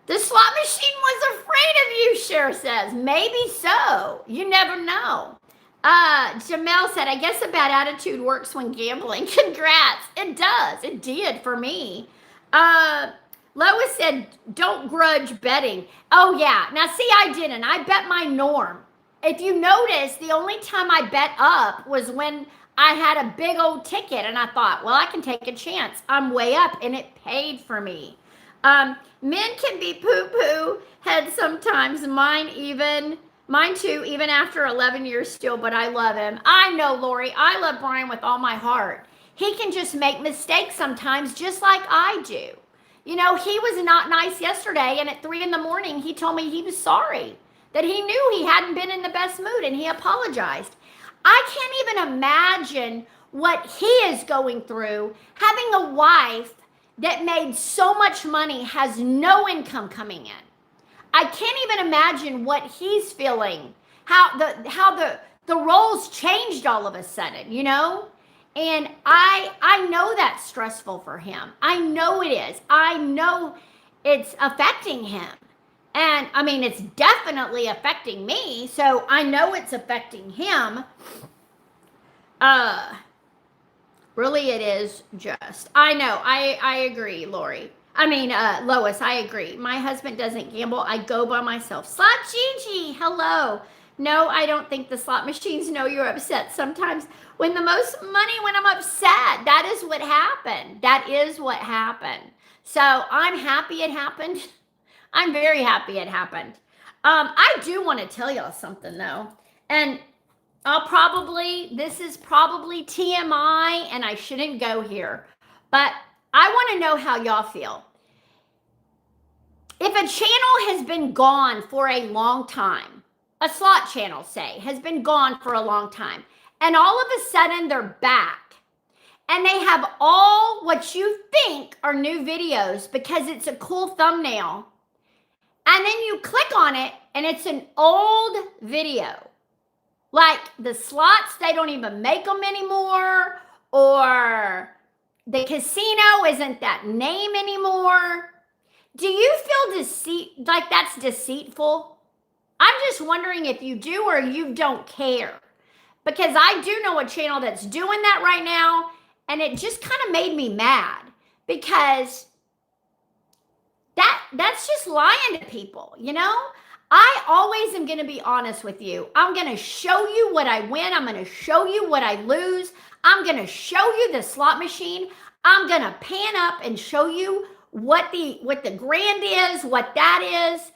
The slot machine was afraid of you, Cher says. Maybe so. You never know. Jamel said, I guess a bad attitude works when gambling. Congrats. It does. It did for me. Lois said, don't grudge betting. Oh, yeah. Now, see, I didn't. I bet my norm. If you notice, the only time I bet up was when I had a big old ticket, and I thought, well, I can take a chance. I'm way up, and it paid for me. Men can be poo-poo head sometimes. Mine too, even after 11 years still, but I love him. I know, Lori. I love Brian with all my heart. He can just make mistakes sometimes, just like I do. You know, he was not nice yesterday, and at 3 a.m, he told me he was sorry, that he knew he hadn't been in the best mood, and he apologized. I can't even imagine what he is going through, having a wife that made so much money, has no income coming in. I can't even imagine what he's feeling, how the roles changed all of a sudden, you know? And I know that's stressful for him. I know it is. I know it's affecting him. And I mean, it's definitely affecting me. So I know it's affecting him. Really it is just, I know, I agree, Lori. I mean, Lois, I agree. My husband doesn't gamble. I go by myself. Slot Gigi, hello. No, I don't think the slot machines know you're upset. Sometimes when the most money, when I'm upset, that is what happened. That is what happened. So I'm happy it happened. I'm very happy it happened. I do want to tell y'all something though. And this is probably TMI and I shouldn't go here, but I want to know how y'all feel. If a channel has been gone for a long time, a slot channel, say, has been gone for a long time, and all of a sudden they're back, and they have all what you think are new videos because it's a cool thumbnail, and then you click on it, and it's an old video. Like the slots, they don't even make them anymore, or the casino isn't that name anymore. Do you feel like that's deceitful? I'm just wondering if you do or you don't care. Because I do know a channel that's doing that right now, and it just kind of made me mad. Because that's just lying to people, you know? I always am going to be honest with you. I'm going to show you what I win. I'm going to show you what I lose. I'm going to show you the slot machine. I'm going to pan up and show you what the grand is, what that is.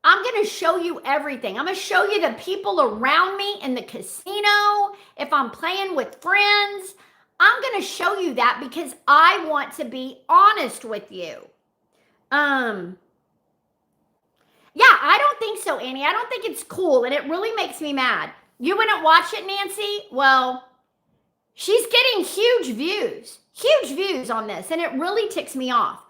I'm going to show you everything. I'm going to show you the people around me in the casino. If I'm playing with friends, I'm going to show you that because I want to be honest with you. Yeah, I don't think so, Annie. I don't think it's cool, and it really makes me mad. You wouldn't watch it, Nancy? Well, she's getting huge views on this, and it really ticks me off.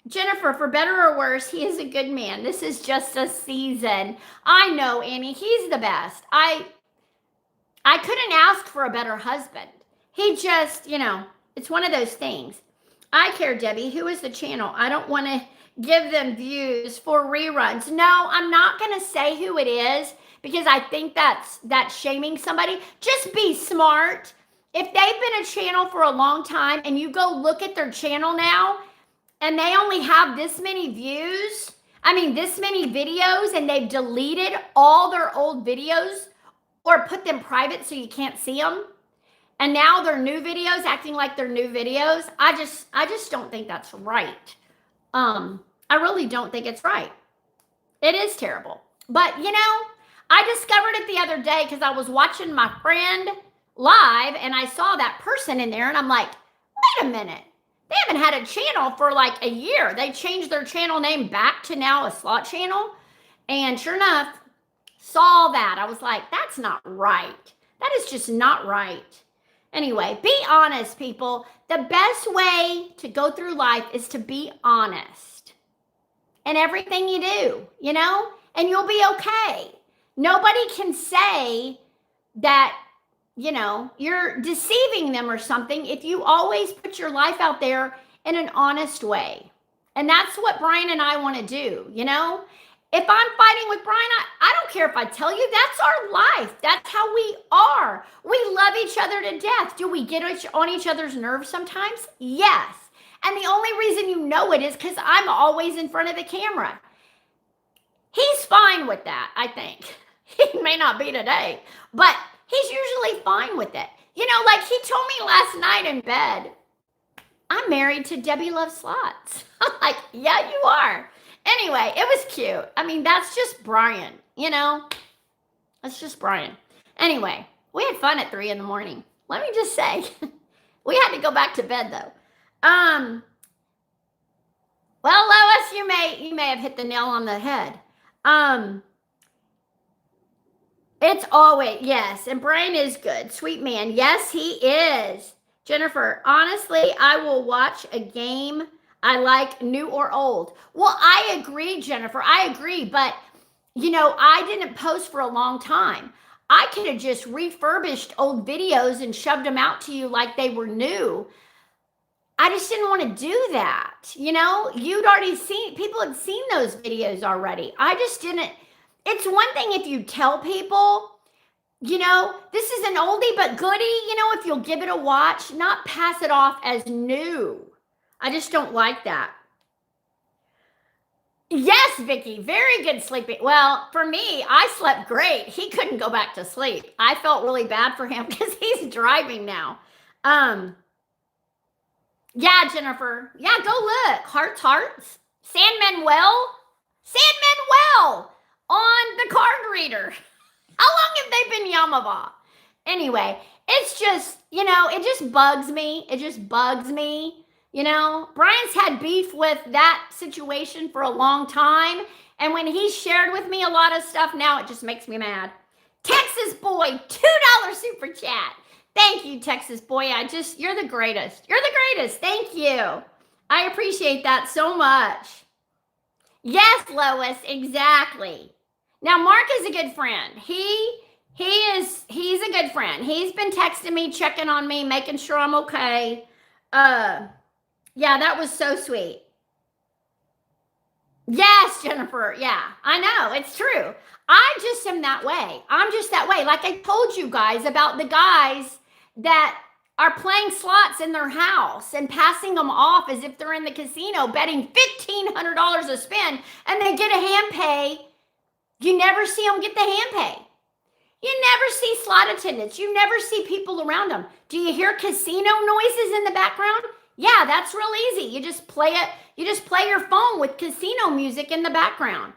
Jennifer, for better or worse, he is a good man. This is just a season. I know, Annie. He's the best. I couldn't ask for a better husband. He just, it's one of those things. I care, Debbie. Who is the channel? I don't want to give them views for reruns. No, I'm not going to say who it is because I think that's shaming somebody. Just be smart. If they've been a channel for a long time and you go look at their channel now and they only have this many views, this many videos, and they've deleted all their old videos or put them private so you can't see them, and now they're new videos acting like they're new videos, I just don't think that's right. I really don't think it's right. It is terrible. But I discovered it the other day because I was watching my friend live and I saw that person in there and I'm like, wait a minute. They haven't had a channel for like a year. They changed their channel name back to now a slot channel. And sure enough, saw that. I was like, that's not right. That is just not right. Anyway, be honest, people. The best way to go through life is to be honest in everything you do, and you'll be okay. Nobody can say that, you're deceiving them or something if you always put your life out there in an honest way. And that's what Brian and I want to do, If I'm fighting with Brian, I don't care if I tell you. That's our life. That's how we are. We love each other to death. Do we get on each other's nerves sometimes? Yes. And the only reason you know it is because I'm always in front of the camera. He's fine with that, I think. He may not be today, but he's usually fine with it. Like he told me last night in bed, I'm married to Debbie Loves Slots. I'm like, yeah, you are. Anyway, it was cute. That's just Brian, That's just Brian. Anyway, we had fun at 3 a.m. Let me just say, we had to go back to bed though. Well, Lois, you may have hit the nail on the head. It's always, yes, and Brian is good. Sweet man. Yes, he is. Jennifer, honestly, I will watch a game I like, new or old. Well, I agree, Jennifer. I agree. But, I didn't post for a long time. I could have just refurbished old videos and shoved them out to you like they were new. I just didn't want to do that. You'd already seen, people had seen those videos already. I just didn't. It's one thing if you tell people, this is an oldie but goodie, if you'll give it a watch, not pass it off as new. I just don't like that. Yes, Vicky, very good sleeping. Well, for me, I slept great. He couldn't go back to sleep. I felt really bad for him because he's driving now. Yeah, Jennifer. Yeah, go look. Hearts. San Manuel on the card reader. How long have they been Yamava? Anyway, it's just, it just bugs me. It just bugs me. Brian's had beef with that situation for a long time. And when he shared with me a lot of stuff, now it just makes me mad. Texas Boy, $2 super chat. Thank you, Texas Boy. You're the greatest. You're the greatest. Thank you. I appreciate that so much. Yes, Lois, exactly. Now, Mark is a good friend. He's a good friend. He's been texting me, checking on me, making sure I'm okay. Yeah, that was so sweet. Yes, Jennifer. Yeah, I know. It's true. I just am that way. I'm just that way. Like I told you guys about the guys that are playing slots in their house and passing them off as if they're in the casino, betting $1,500 a spin, and they get a hand pay. You never see them get the hand pay. You never see slot attendants. You never see people around them. Do you hear casino noises in the background? Yeah, that's real easy. You just play it. You just play your phone with casino music in the background.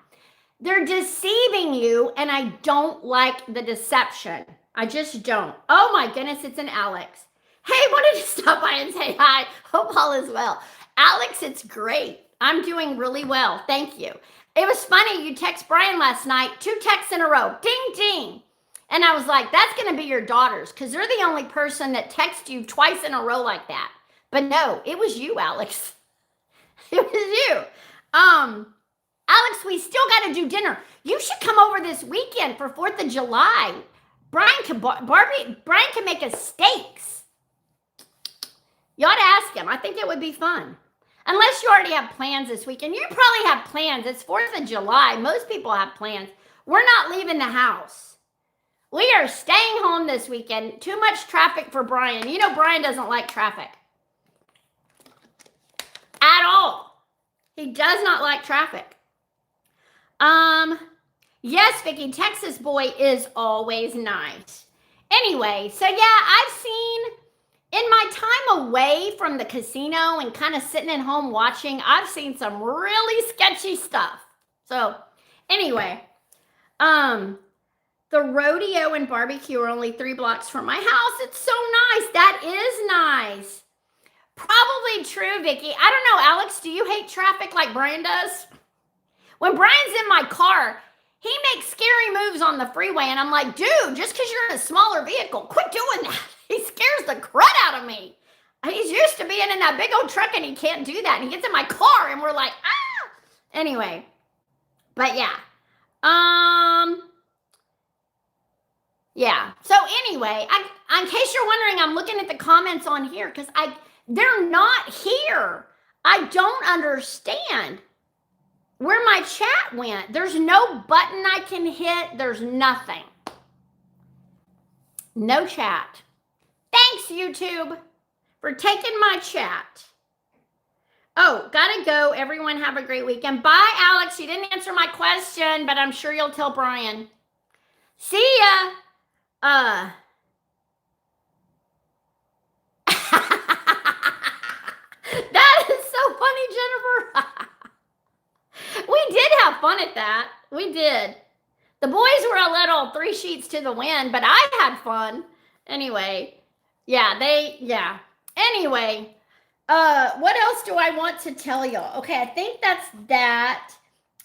They're deceiving you, and I don't like the deception. I just don't. Oh my goodness, it's an Alex. Hey, wanted to stop by and say hi. Hope all is well. Alex, it's great. I'm doing really well. Thank you. It was funny. You text Brian last night, 2 texts in a row. Ding, ding. And I was like, that's going to be your daughters because they're the only person that texts you twice in a row like that. But no, it was you, Alex. It was you. Alex, we still got to do dinner. You should come over this weekend for 4th of July. Brian can make us steaks. You ought to ask him. I think it would be fun. Unless you already have plans this weekend. You probably have plans. It's 4th of July. Most people have plans. We're not leaving the house. We are staying home this weekend. Too much traffic for Brian. You know Brian doesn't like traffic. At all. He does not like traffic. Yes, Vicky, Texas boy is always nice. Anyway, so yeah, I've seen, in my time away from the casino and kind of sitting at home watching, I've seen some really sketchy stuff. So anyway, the rodeo and barbecue are only 3 blocks from my house. It's so nice. That is nice. Probably true, Vicky. I don't know, Alex, do you hate traffic like Brian does? When Brian's in my car, he makes scary moves on the freeway, and I'm like, dude, just because you're in a smaller vehicle, quit doing that. He scares the crud out of me. He's used to being in that big old truck, and he can't do that. And he gets in my car, and we're like, ah! Anyway, but yeah. Yeah. So anyway, in case you're wondering, I'm looking at the comments on here because they're not here. I don't understand where my chat went. There's no button I can hit. There's nothing. No chat. Thanks, YouTube, for taking my chat. Oh, gotta go. Everyone have a great weekend. Bye, Alex. You didn't answer my question, but I'm sure you'll tell Brian. See ya. That is so funny, Jennifer. We did have fun at that. We did. The boys were a little 3 sheets to the wind, but I had fun. Anyway, yeah. Anyway, what else do I want to tell y'all? Okay, I think that's that.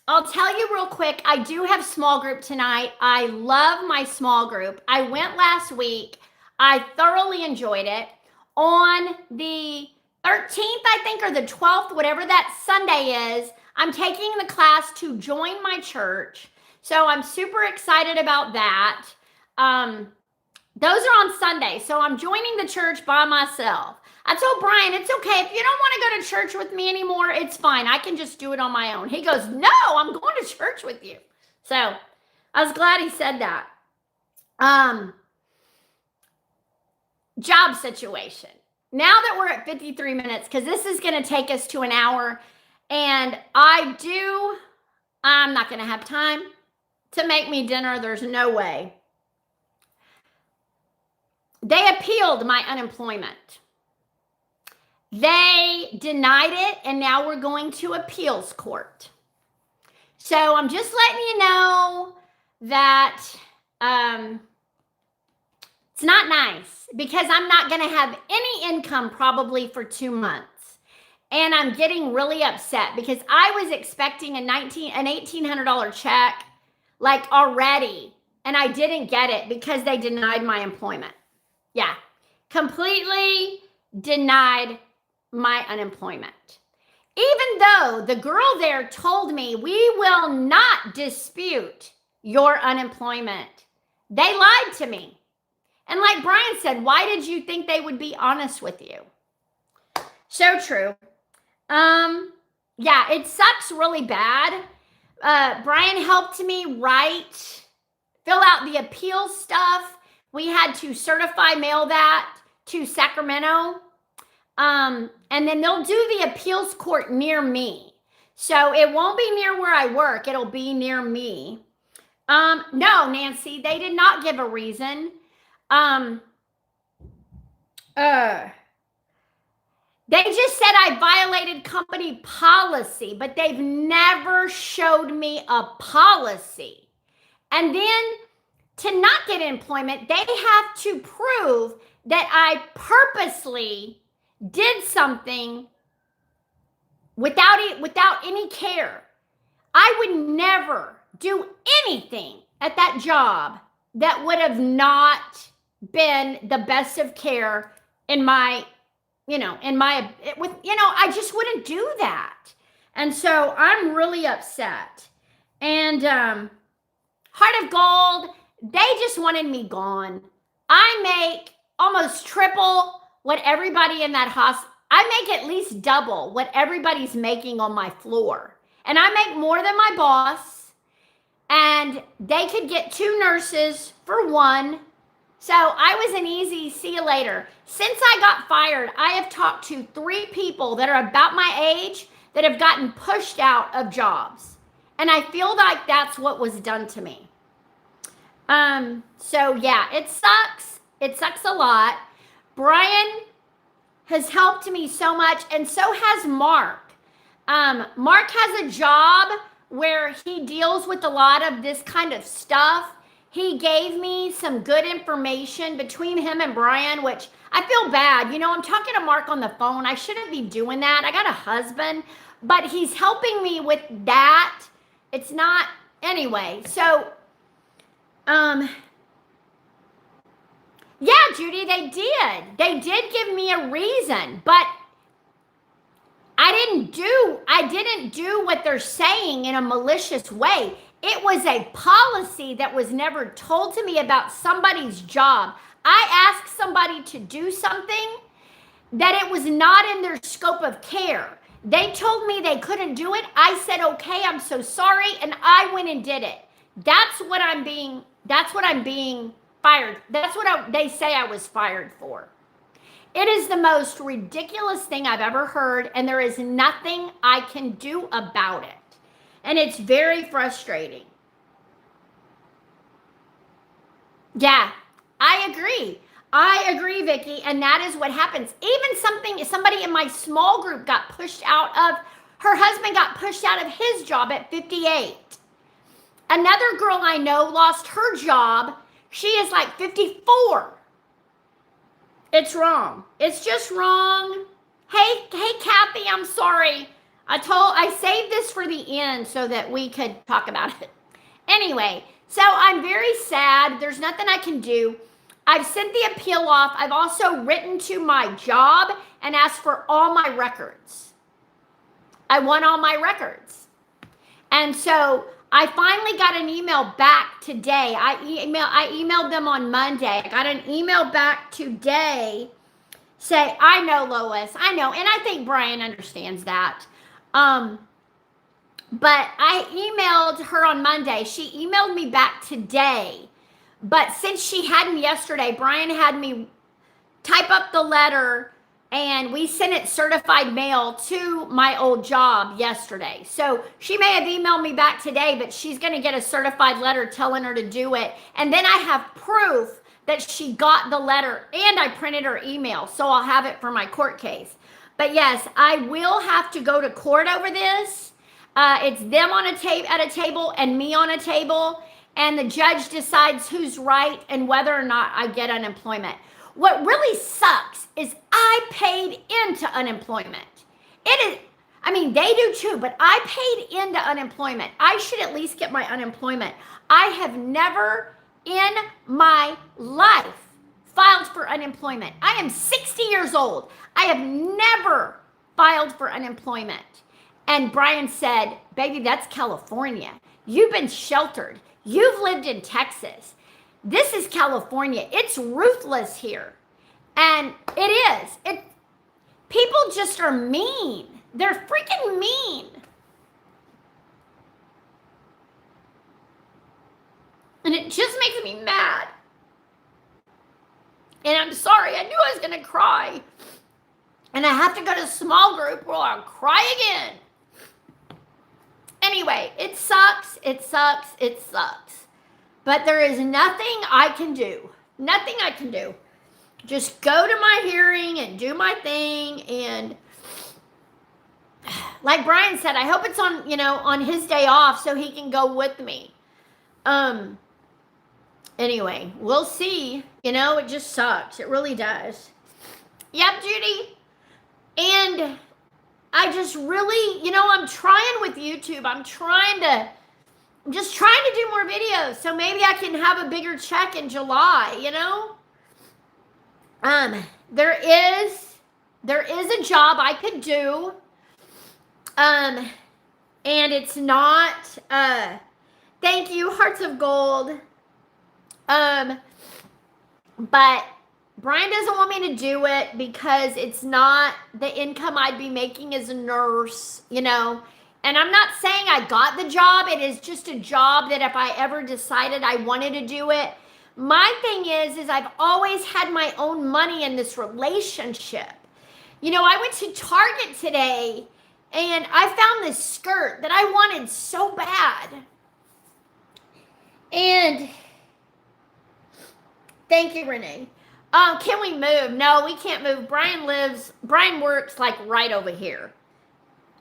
I'll tell you real quick, I do have small group tonight. I love my small group. I went last week. I thoroughly enjoyed it. On the 13th, I think, or the 12th, whatever that Sunday is, I'm taking the class to join my church. So I'm super excited about that. Those are on Sunday. So I'm joining the church by myself. I told Brian, it's okay. If you don't want to go to church with me anymore, it's fine. I can just do it on my own. He goes, no, I'm going to church with you. So I was glad he said that. Job situation. Now that we're at 53 minutes, because this is going to take us to an hour, and I'm not going to have time to make me dinner. There's no way. They appealed my unemployment. They denied it, and now we're going to appeals court. So I'm just letting you know that it's not nice, because I'm not going to have any income probably for 2 months. And I'm getting really upset because I was expecting an $1,800 check like already, and I didn't get it because they denied my employment. Yeah, completely denied my unemployment. Even though the girl there told me, we will not dispute your unemployment. They lied to me. And like Brian said, why did you think they would be honest with you? So true. Yeah, it sucks really bad. Brian helped me fill out the appeal stuff. We had to certify mail that to Sacramento. And then they'll do the appeals court near me. So it won't be near where I work. It'll be near me. No, Nancy, they did not give a reason. They just said I violated company policy, but they've never showed me a policy. And then to not get employment, they have to prove that I purposely did something without any care. I would never do anything at that job that would have not been the best of care in my I just wouldn't do that. And so I'm really upset. And Heart of Gold, they just wanted me gone. I make almost triple what everybody in that hospital, I make at least double what everybody's making on my floor. And I make more than my boss. And they could get 2 nurses for 1. So I was an easy see you later. Since I got fired, I have talked to 3 people that are about my age that have gotten pushed out of jobs. And I feel like that's what was done to me. So yeah, it sucks. It sucks a lot. Brian has helped me so much, and so has Mark. Mark has a job where he deals with a lot of this kind of stuff. He gave me some good information between him and Brian, which I feel bad. I'm talking to Mark on the phone. I shouldn't be doing that. I got a husband, but he's helping me with that. It's not, anyway. So, yeah, Judy, they did. They did give me a reason, but I didn't do what they're saying in a malicious way. It was a policy that was never told to me about somebody's job. I asked somebody to do something that it was not in their scope of care. They told me they couldn't do it. I said, okay, I'm so sorry. And I went and did it. That's what I'm being fired. That's what they say I was fired for. It is the most ridiculous thing I've ever heard, and there is nothing I can do about it. And it's very frustrating. Yeah, I agree. I agree, Vicki, and that is what happens. Even somebody in my small group got pushed out of, her husband got pushed out of his job at 58. Another girl I know lost her job. She is like 54. It's wrong. It's just wrong. Hey, Kathy, I'm sorry. I saved this for the end so that we could talk about it. Anyway, so I'm very sad. There's nothing I can do. I've sent the appeal off. I've also written to my job and asked for all my records. I want all my records. And so I finally got an email back today. I emailed them on Monday. I got an email back today. Say, I know, Lois, I know. And I think Brian understands that. But I emailed her on Monday. She emailed me back today. But since she hadn't yesterday, Brian had me type up the letter and we sent it certified mail to my old job yesterday. So she may have emailed me back today, but she's going to get a certified letter telling her to do it. And then I have proof that she got the letter and I printed her email. So I'll have it for my court case. But yes, I will have to go to court over this. It's them on at a table and me on a table. And the judge decides who's right and whether or not I get unemployment. What really sucks is I paid into unemployment. They do too, but I paid into unemployment. I should at least get my unemployment. I have never in my life filed for unemployment. I am 60 years old. I have never filed for unemployment. And Brian said, baby, that's California. You've been sheltered. You've lived in Texas. This is California. It's ruthless here. And it is. People just are mean. They're freaking mean. And it just makes me mad. And I'm sorry. I knew I was going to cry. And I have to go to a small group where I'll cry again. Anyway, it sucks. It sucks. It sucks. But there is nothing I can do. Nothing I can do. Just go to my hearing and do my thing. And like Brian said, I hope it's on his day off so he can go with me. Anyway, we'll see. It just sucks. It really does. Yep, Judy. And I just really, I'm trying with YouTube. I'm just trying to do more videos. So maybe I can have a bigger check in July, There is There is a job I could do. And it's not, thank you, Hearts of Gold. But Brian doesn't want me to do it because it's not the income I'd be making as a nurse, you know. And I'm not saying I got the job. It is just a job that if I ever decided I wanted to do it. My thing is I've always had my own money in this relationship. You know, I went to Target today and I found this skirt that I wanted so bad. And thank you, Renee. Can we move? No, we can't move. Brian works like right over here.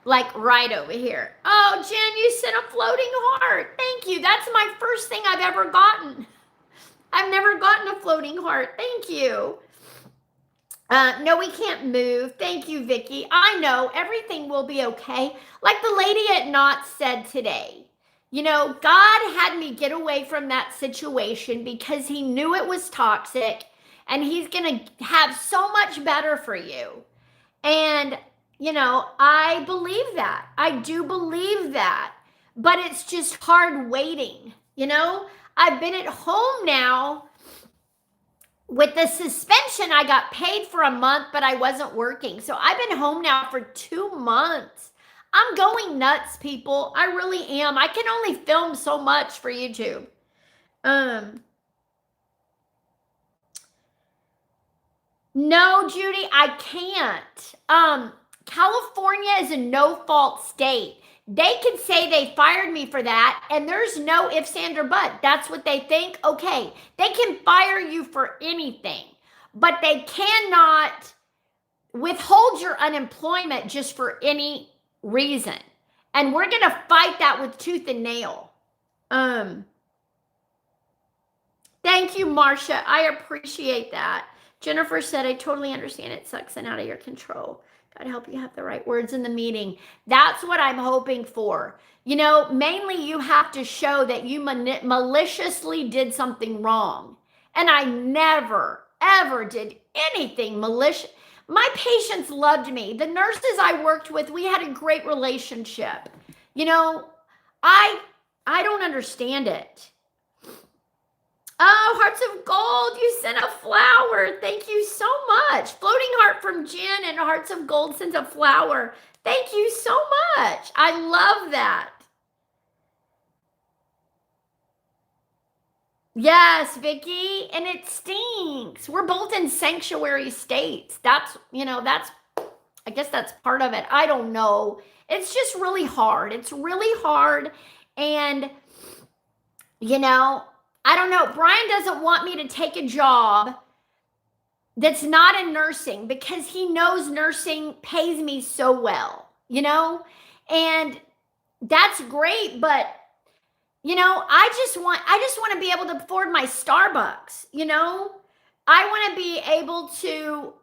Like right over here. Oh, Jen, you sent a floating heart. Thank you. That's my first thing I've ever gotten. I've never gotten a floating heart. Thank you. No, we can't move. Thank you, Vicki. I know everything will be okay. Like the lady at Knott said today, you know, God had me get away from that situation because he knew it was toxic and he's going to have so much better for you. And, you know, I believe that. I do believe that. But it's just hard waiting. You know, I've been at home now. With the suspension, I got paid for a month, but I wasn't working. So I've been home now for 2 months. I'm going nuts, people. I really am. I can only film so much for YouTube. No, Judy, I can't. California is a no-fault state. They could say they fired me for that, and there's no ifs, and, or but. That's what they think. Okay, they can fire you for anything, but they cannot withhold your unemployment just for any reason. And we're going to fight that with tooth and nail. Thank you, Marcia. I appreciate that. Jennifer said, I totally understand it sucks and out of your control. God help you have the right words in the meeting. That's what I'm hoping for. You know, mainly you have to show that you maliciously did something wrong. And I never, ever did anything malicious. My patients loved me. The nurses I worked with, we had a great relationship. You know, I don't understand it. Oh, Hearts of Gold, you sent a flower. Thank you so much. Floating heart from Jen and Hearts of Gold sends a flower. Thank you so much. I love that. Yes, Vicki, and it stinks. We're both in sanctuary states. That's, you know, I guess that's part of it. I don't know. It's just really hard. It's really hard. And, you know, I don't know. Brian doesn't want me to take a job that's not in nursing because he knows nursing pays me so well, you know? And that's great, but you know, I just want to be able to afford my Starbucks, you know? I want to be able to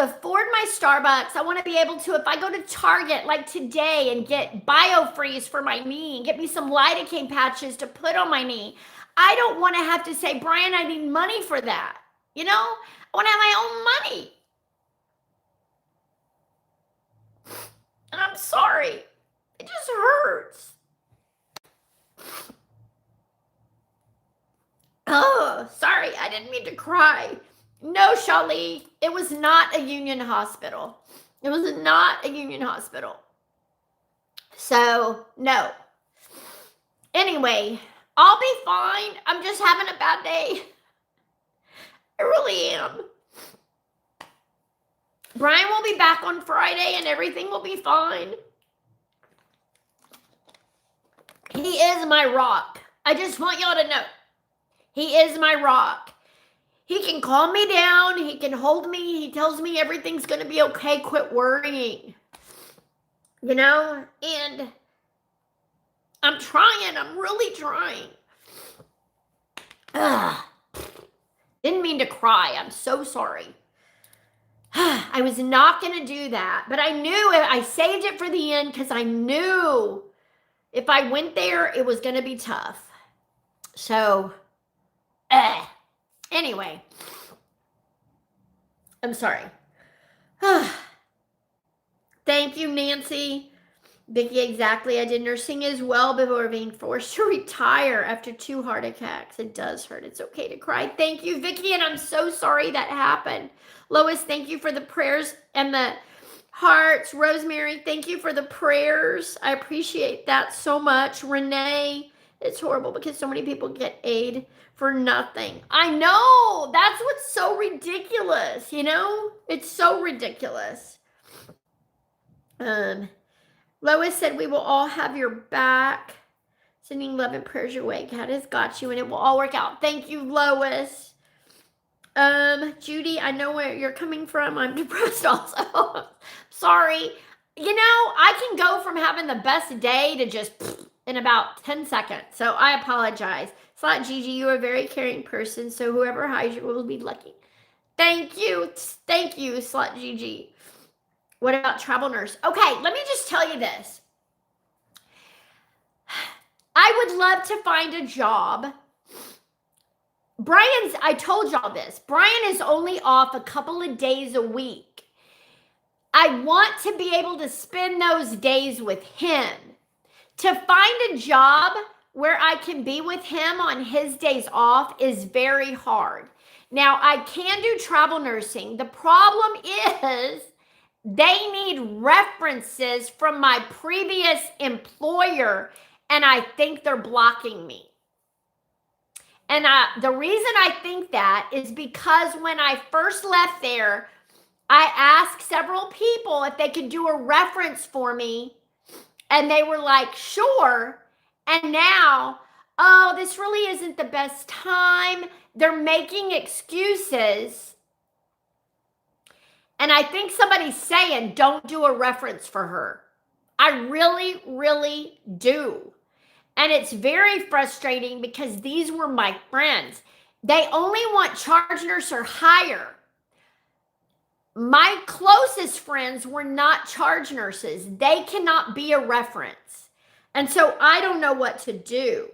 afford my Starbucks. I want to be able to, if I go to Target like today and get BioFreeze for my knee and get me some lidocaine patches to put on my knee, I don't want to have to say, Brian, I need money for that. You know, I want to have my own money. And I'm sorry. It just hurts. Oh, sorry. I didn't mean to cry. No, Shali, it was not a union hospital. It was not a union hospital. So, no. Anyway, I'll be fine. I'm just having a bad day. I really am. Brian will be back on Friday and everything will be fine. He is my rock. I just want y'all to know. He is my rock. He can calm me down. He can hold me. He tells me everything's going to be okay. Quit worrying. You know? And I'm trying. I'm really trying. Didn't mean to cry. I'm so sorry. I was not going to do that. But I knew it. I saved it for the end because I knew if I went there, it was going to be tough. So, anyway, I'm sorry. Thank you, Nancy. Vicki, exactly. I did nursing as well before being forced to retire after 2 heart attacks. It does hurt. It's okay to cry. Thank you, Vicki, and I'm so sorry that happened. Lois, thank you for the prayers and the hearts. Rosemary, thank you for the prayers. I appreciate that so much. Renee, it's horrible because so many people get aid for nothing. I know. That's what's so ridiculous, you know? It's so ridiculous. Lois said, we will all have your back. Sending love and prayers your way. God has got you and it will all work out. Thank you, Lois. Judy, I know where you're coming from. I'm depressed also. Sorry. You know, I can go from having the best day to just in about 10 seconds. So I apologize. Slot Gigi, you are a very caring person. So whoever hires you will be lucky. Thank you. Thank you, Slot Gigi. What about travel nurse? Okay, let me just tell you this. I would love to find a job. I told y'all this. Brian is only off a couple of days a week. I want to be able to spend those days with him. To find a job where I can be with him on his days off is very hard. Now, I can do travel nursing. The problem is they need references from my previous employer, and I think they're blocking me. And the reason I think that is because when I first left there, I asked several people if they could do a reference for me, and they were like, sure. And now, oh, this really isn't the best time. They're making excuses. And I think somebody's saying, don't do a reference for her. I really, really do. And it's very frustrating because these were my friends. They only want charge nurse or higher. My closest friends were not charge nurses. They cannot be a reference. And so I don't know what to do.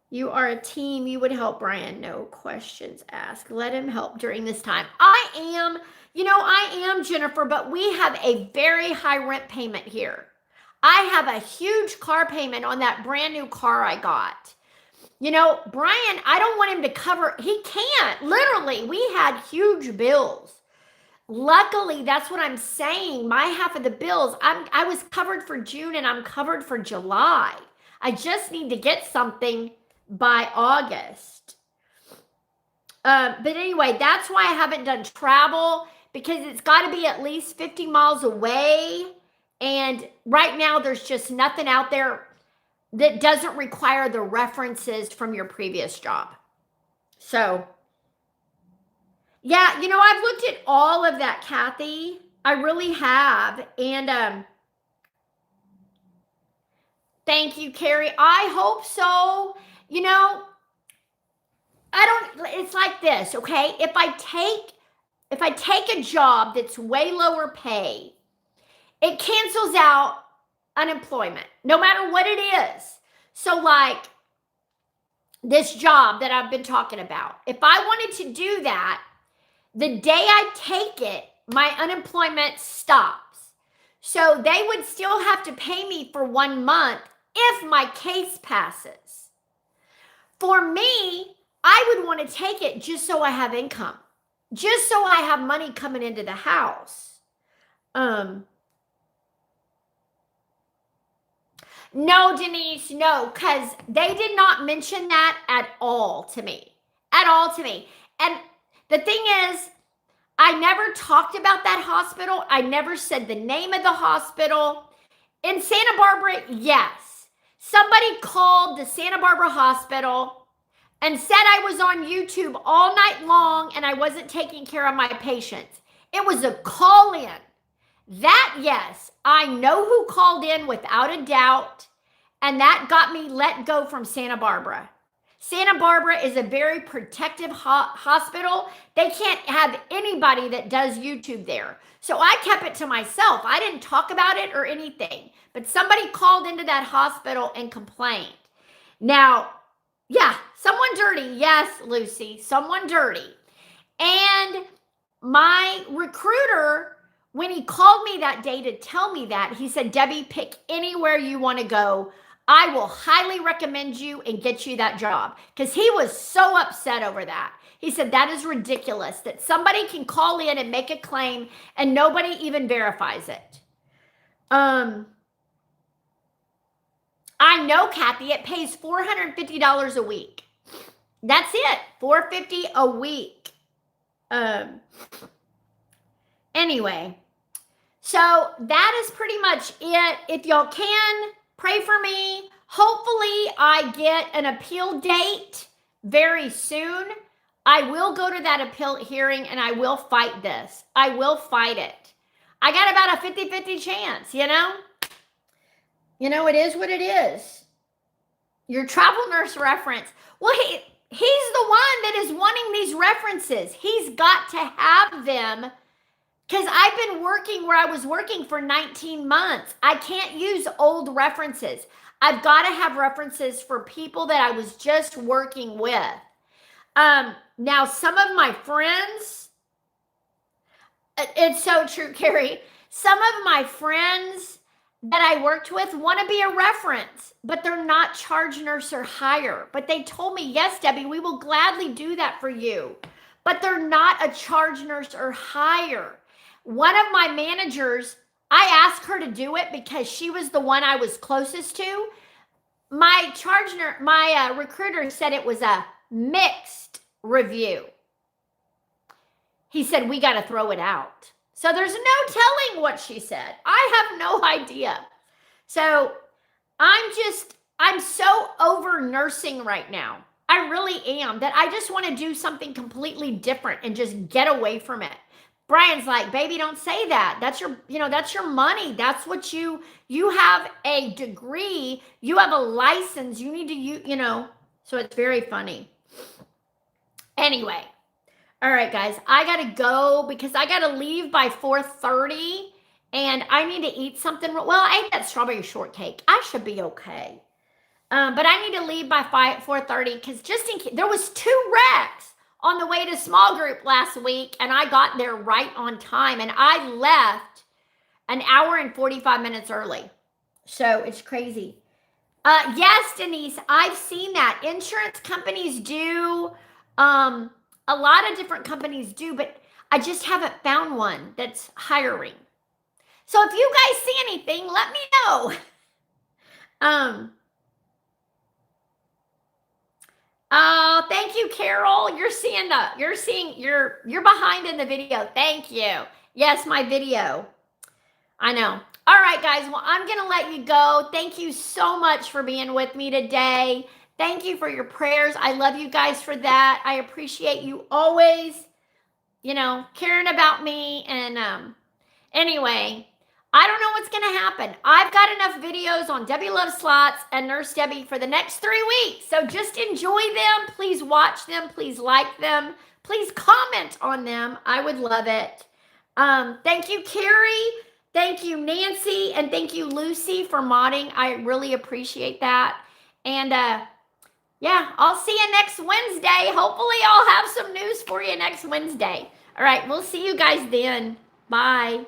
You are a team. You would help Brian. No questions asked. Let him help during this time. I am, Jennifer, but we have a very high rent payment here. I have a huge car payment on that brand new car I got. You know, Brian, I don't want him to cover. He can't. Literally, we had huge bills. Luckily, that's what I'm saying. My half of the bills, I was covered for June and I'm covered for July. I just need to get something by August. But anyway, that's why I haven't done travel, because it's got to be at least 50 miles away. And right now there's just nothing out there that doesn't require the references from your previous job. So yeah, I've looked at all of that, Kathy. I really have. And thank you, Carrie. I hope so. It's like this, okay? If I take a job that's way lower pay, it cancels out unemployment, no matter what it is. So like this job that I've been talking about, if I wanted to do that, the day I take it, my unemployment stops. So they would still have to pay me for 1 month if my case passes. For me, I would want to take it just so I have income, just so I have money coming into the house. No, Denise, no, because they did not mention that at all to me. And the thing is, I never talked about that hospital. I never said the name of the hospital. In Santa Barbara, yes. Somebody called the Santa Barbara hospital and said I was on YouTube all night long and I wasn't taking care of my patients. It was a call-in. That, yes, I know who called in without a doubt, and that got me let go from Santa Barbara. Santa Barbara is a very protective hospital. They can't have anybody that does YouTube there. So I kept it to myself. I didn't talk about it or anything, but somebody called into that hospital and complained. Now, yeah, someone dirty. Yes, Lucy, someone dirty. And my recruiter, when he called me that day to tell me that, he said, Debbie, pick anywhere you want to go. I will highly recommend you and get you that job. Because he was so upset over that. He said, that is ridiculous that somebody can call in and make a claim and nobody even verifies it. I know, Kathy, it pays $450 a week. That's it, $450 a week. Anyway, so that is pretty much it. If y'all can, pray for me. Hopefully I get an appeal date very soon. I will go to that appeal hearing and I will fight this. I will fight it. I got about a 50-50 chance, you know? You know, it is what it is. Your travel nurse reference. Well, he's the one that is wanting these references. He's got to have them because I've been working where I was working for 19 months. I can't use old references. I've got to have references for people that I was just working with. Now, some of my friends, it's so true, Carrie. Some of my friends that I worked with want to be a reference, but they're not charge nurse or higher. But they told me, yes, Debbie, we will gladly do that for you. But they're not a charge nurse or higher. One of my managers, I asked her to do it because she was the one I was closest to. My recruiter said it was a mixed review. He said, we got to throw it out. So there's no telling what she said. I have no idea. So I'm so over nursing right now. I really am, that I just want to do something completely different and just get away from it. Brian's like, baby, don't say that. That's your money. That's what you have a degree. You have a license. You need to, so it's very funny. Anyway. All right, guys, I got to go because I got to leave by 4:30 and I need to eat something. Well, I ate that strawberry shortcake. I should be okay. But I need to leave by 4:30 because just in case, there was 2 wrecks on the way to small group last week and I got there right on time and I left an hour and 45 minutes early. So it's crazy. Yes, Denise, I've seen that. Insurance companies do, a lot of different companies do, but I just haven't found one that's hiring. So if you guys see anything, let me know. Thank you, Carol. You're behind in the video. Thank you. Yes, my video. I know. All right, guys. Well, I'm going to let you go. Thank you so much for being with me today. Thank you for your prayers. I love you guys for that. I appreciate you always, caring about me. And anyway, I don't know what's going to happen. I've got enough videos on Debbie Loves Slots and Nurse Debbie for the next 3 weeks. So just enjoy them. Please watch them. Please like them. Please comment on them. I would love it. Thank you, Carrie. Thank you, Nancy. And thank you, Lucy, for modding. I really appreciate that. And yeah, I'll see you next Wednesday. Hopefully I'll have some news for you next Wednesday. All right, we'll see you guys then. Bye.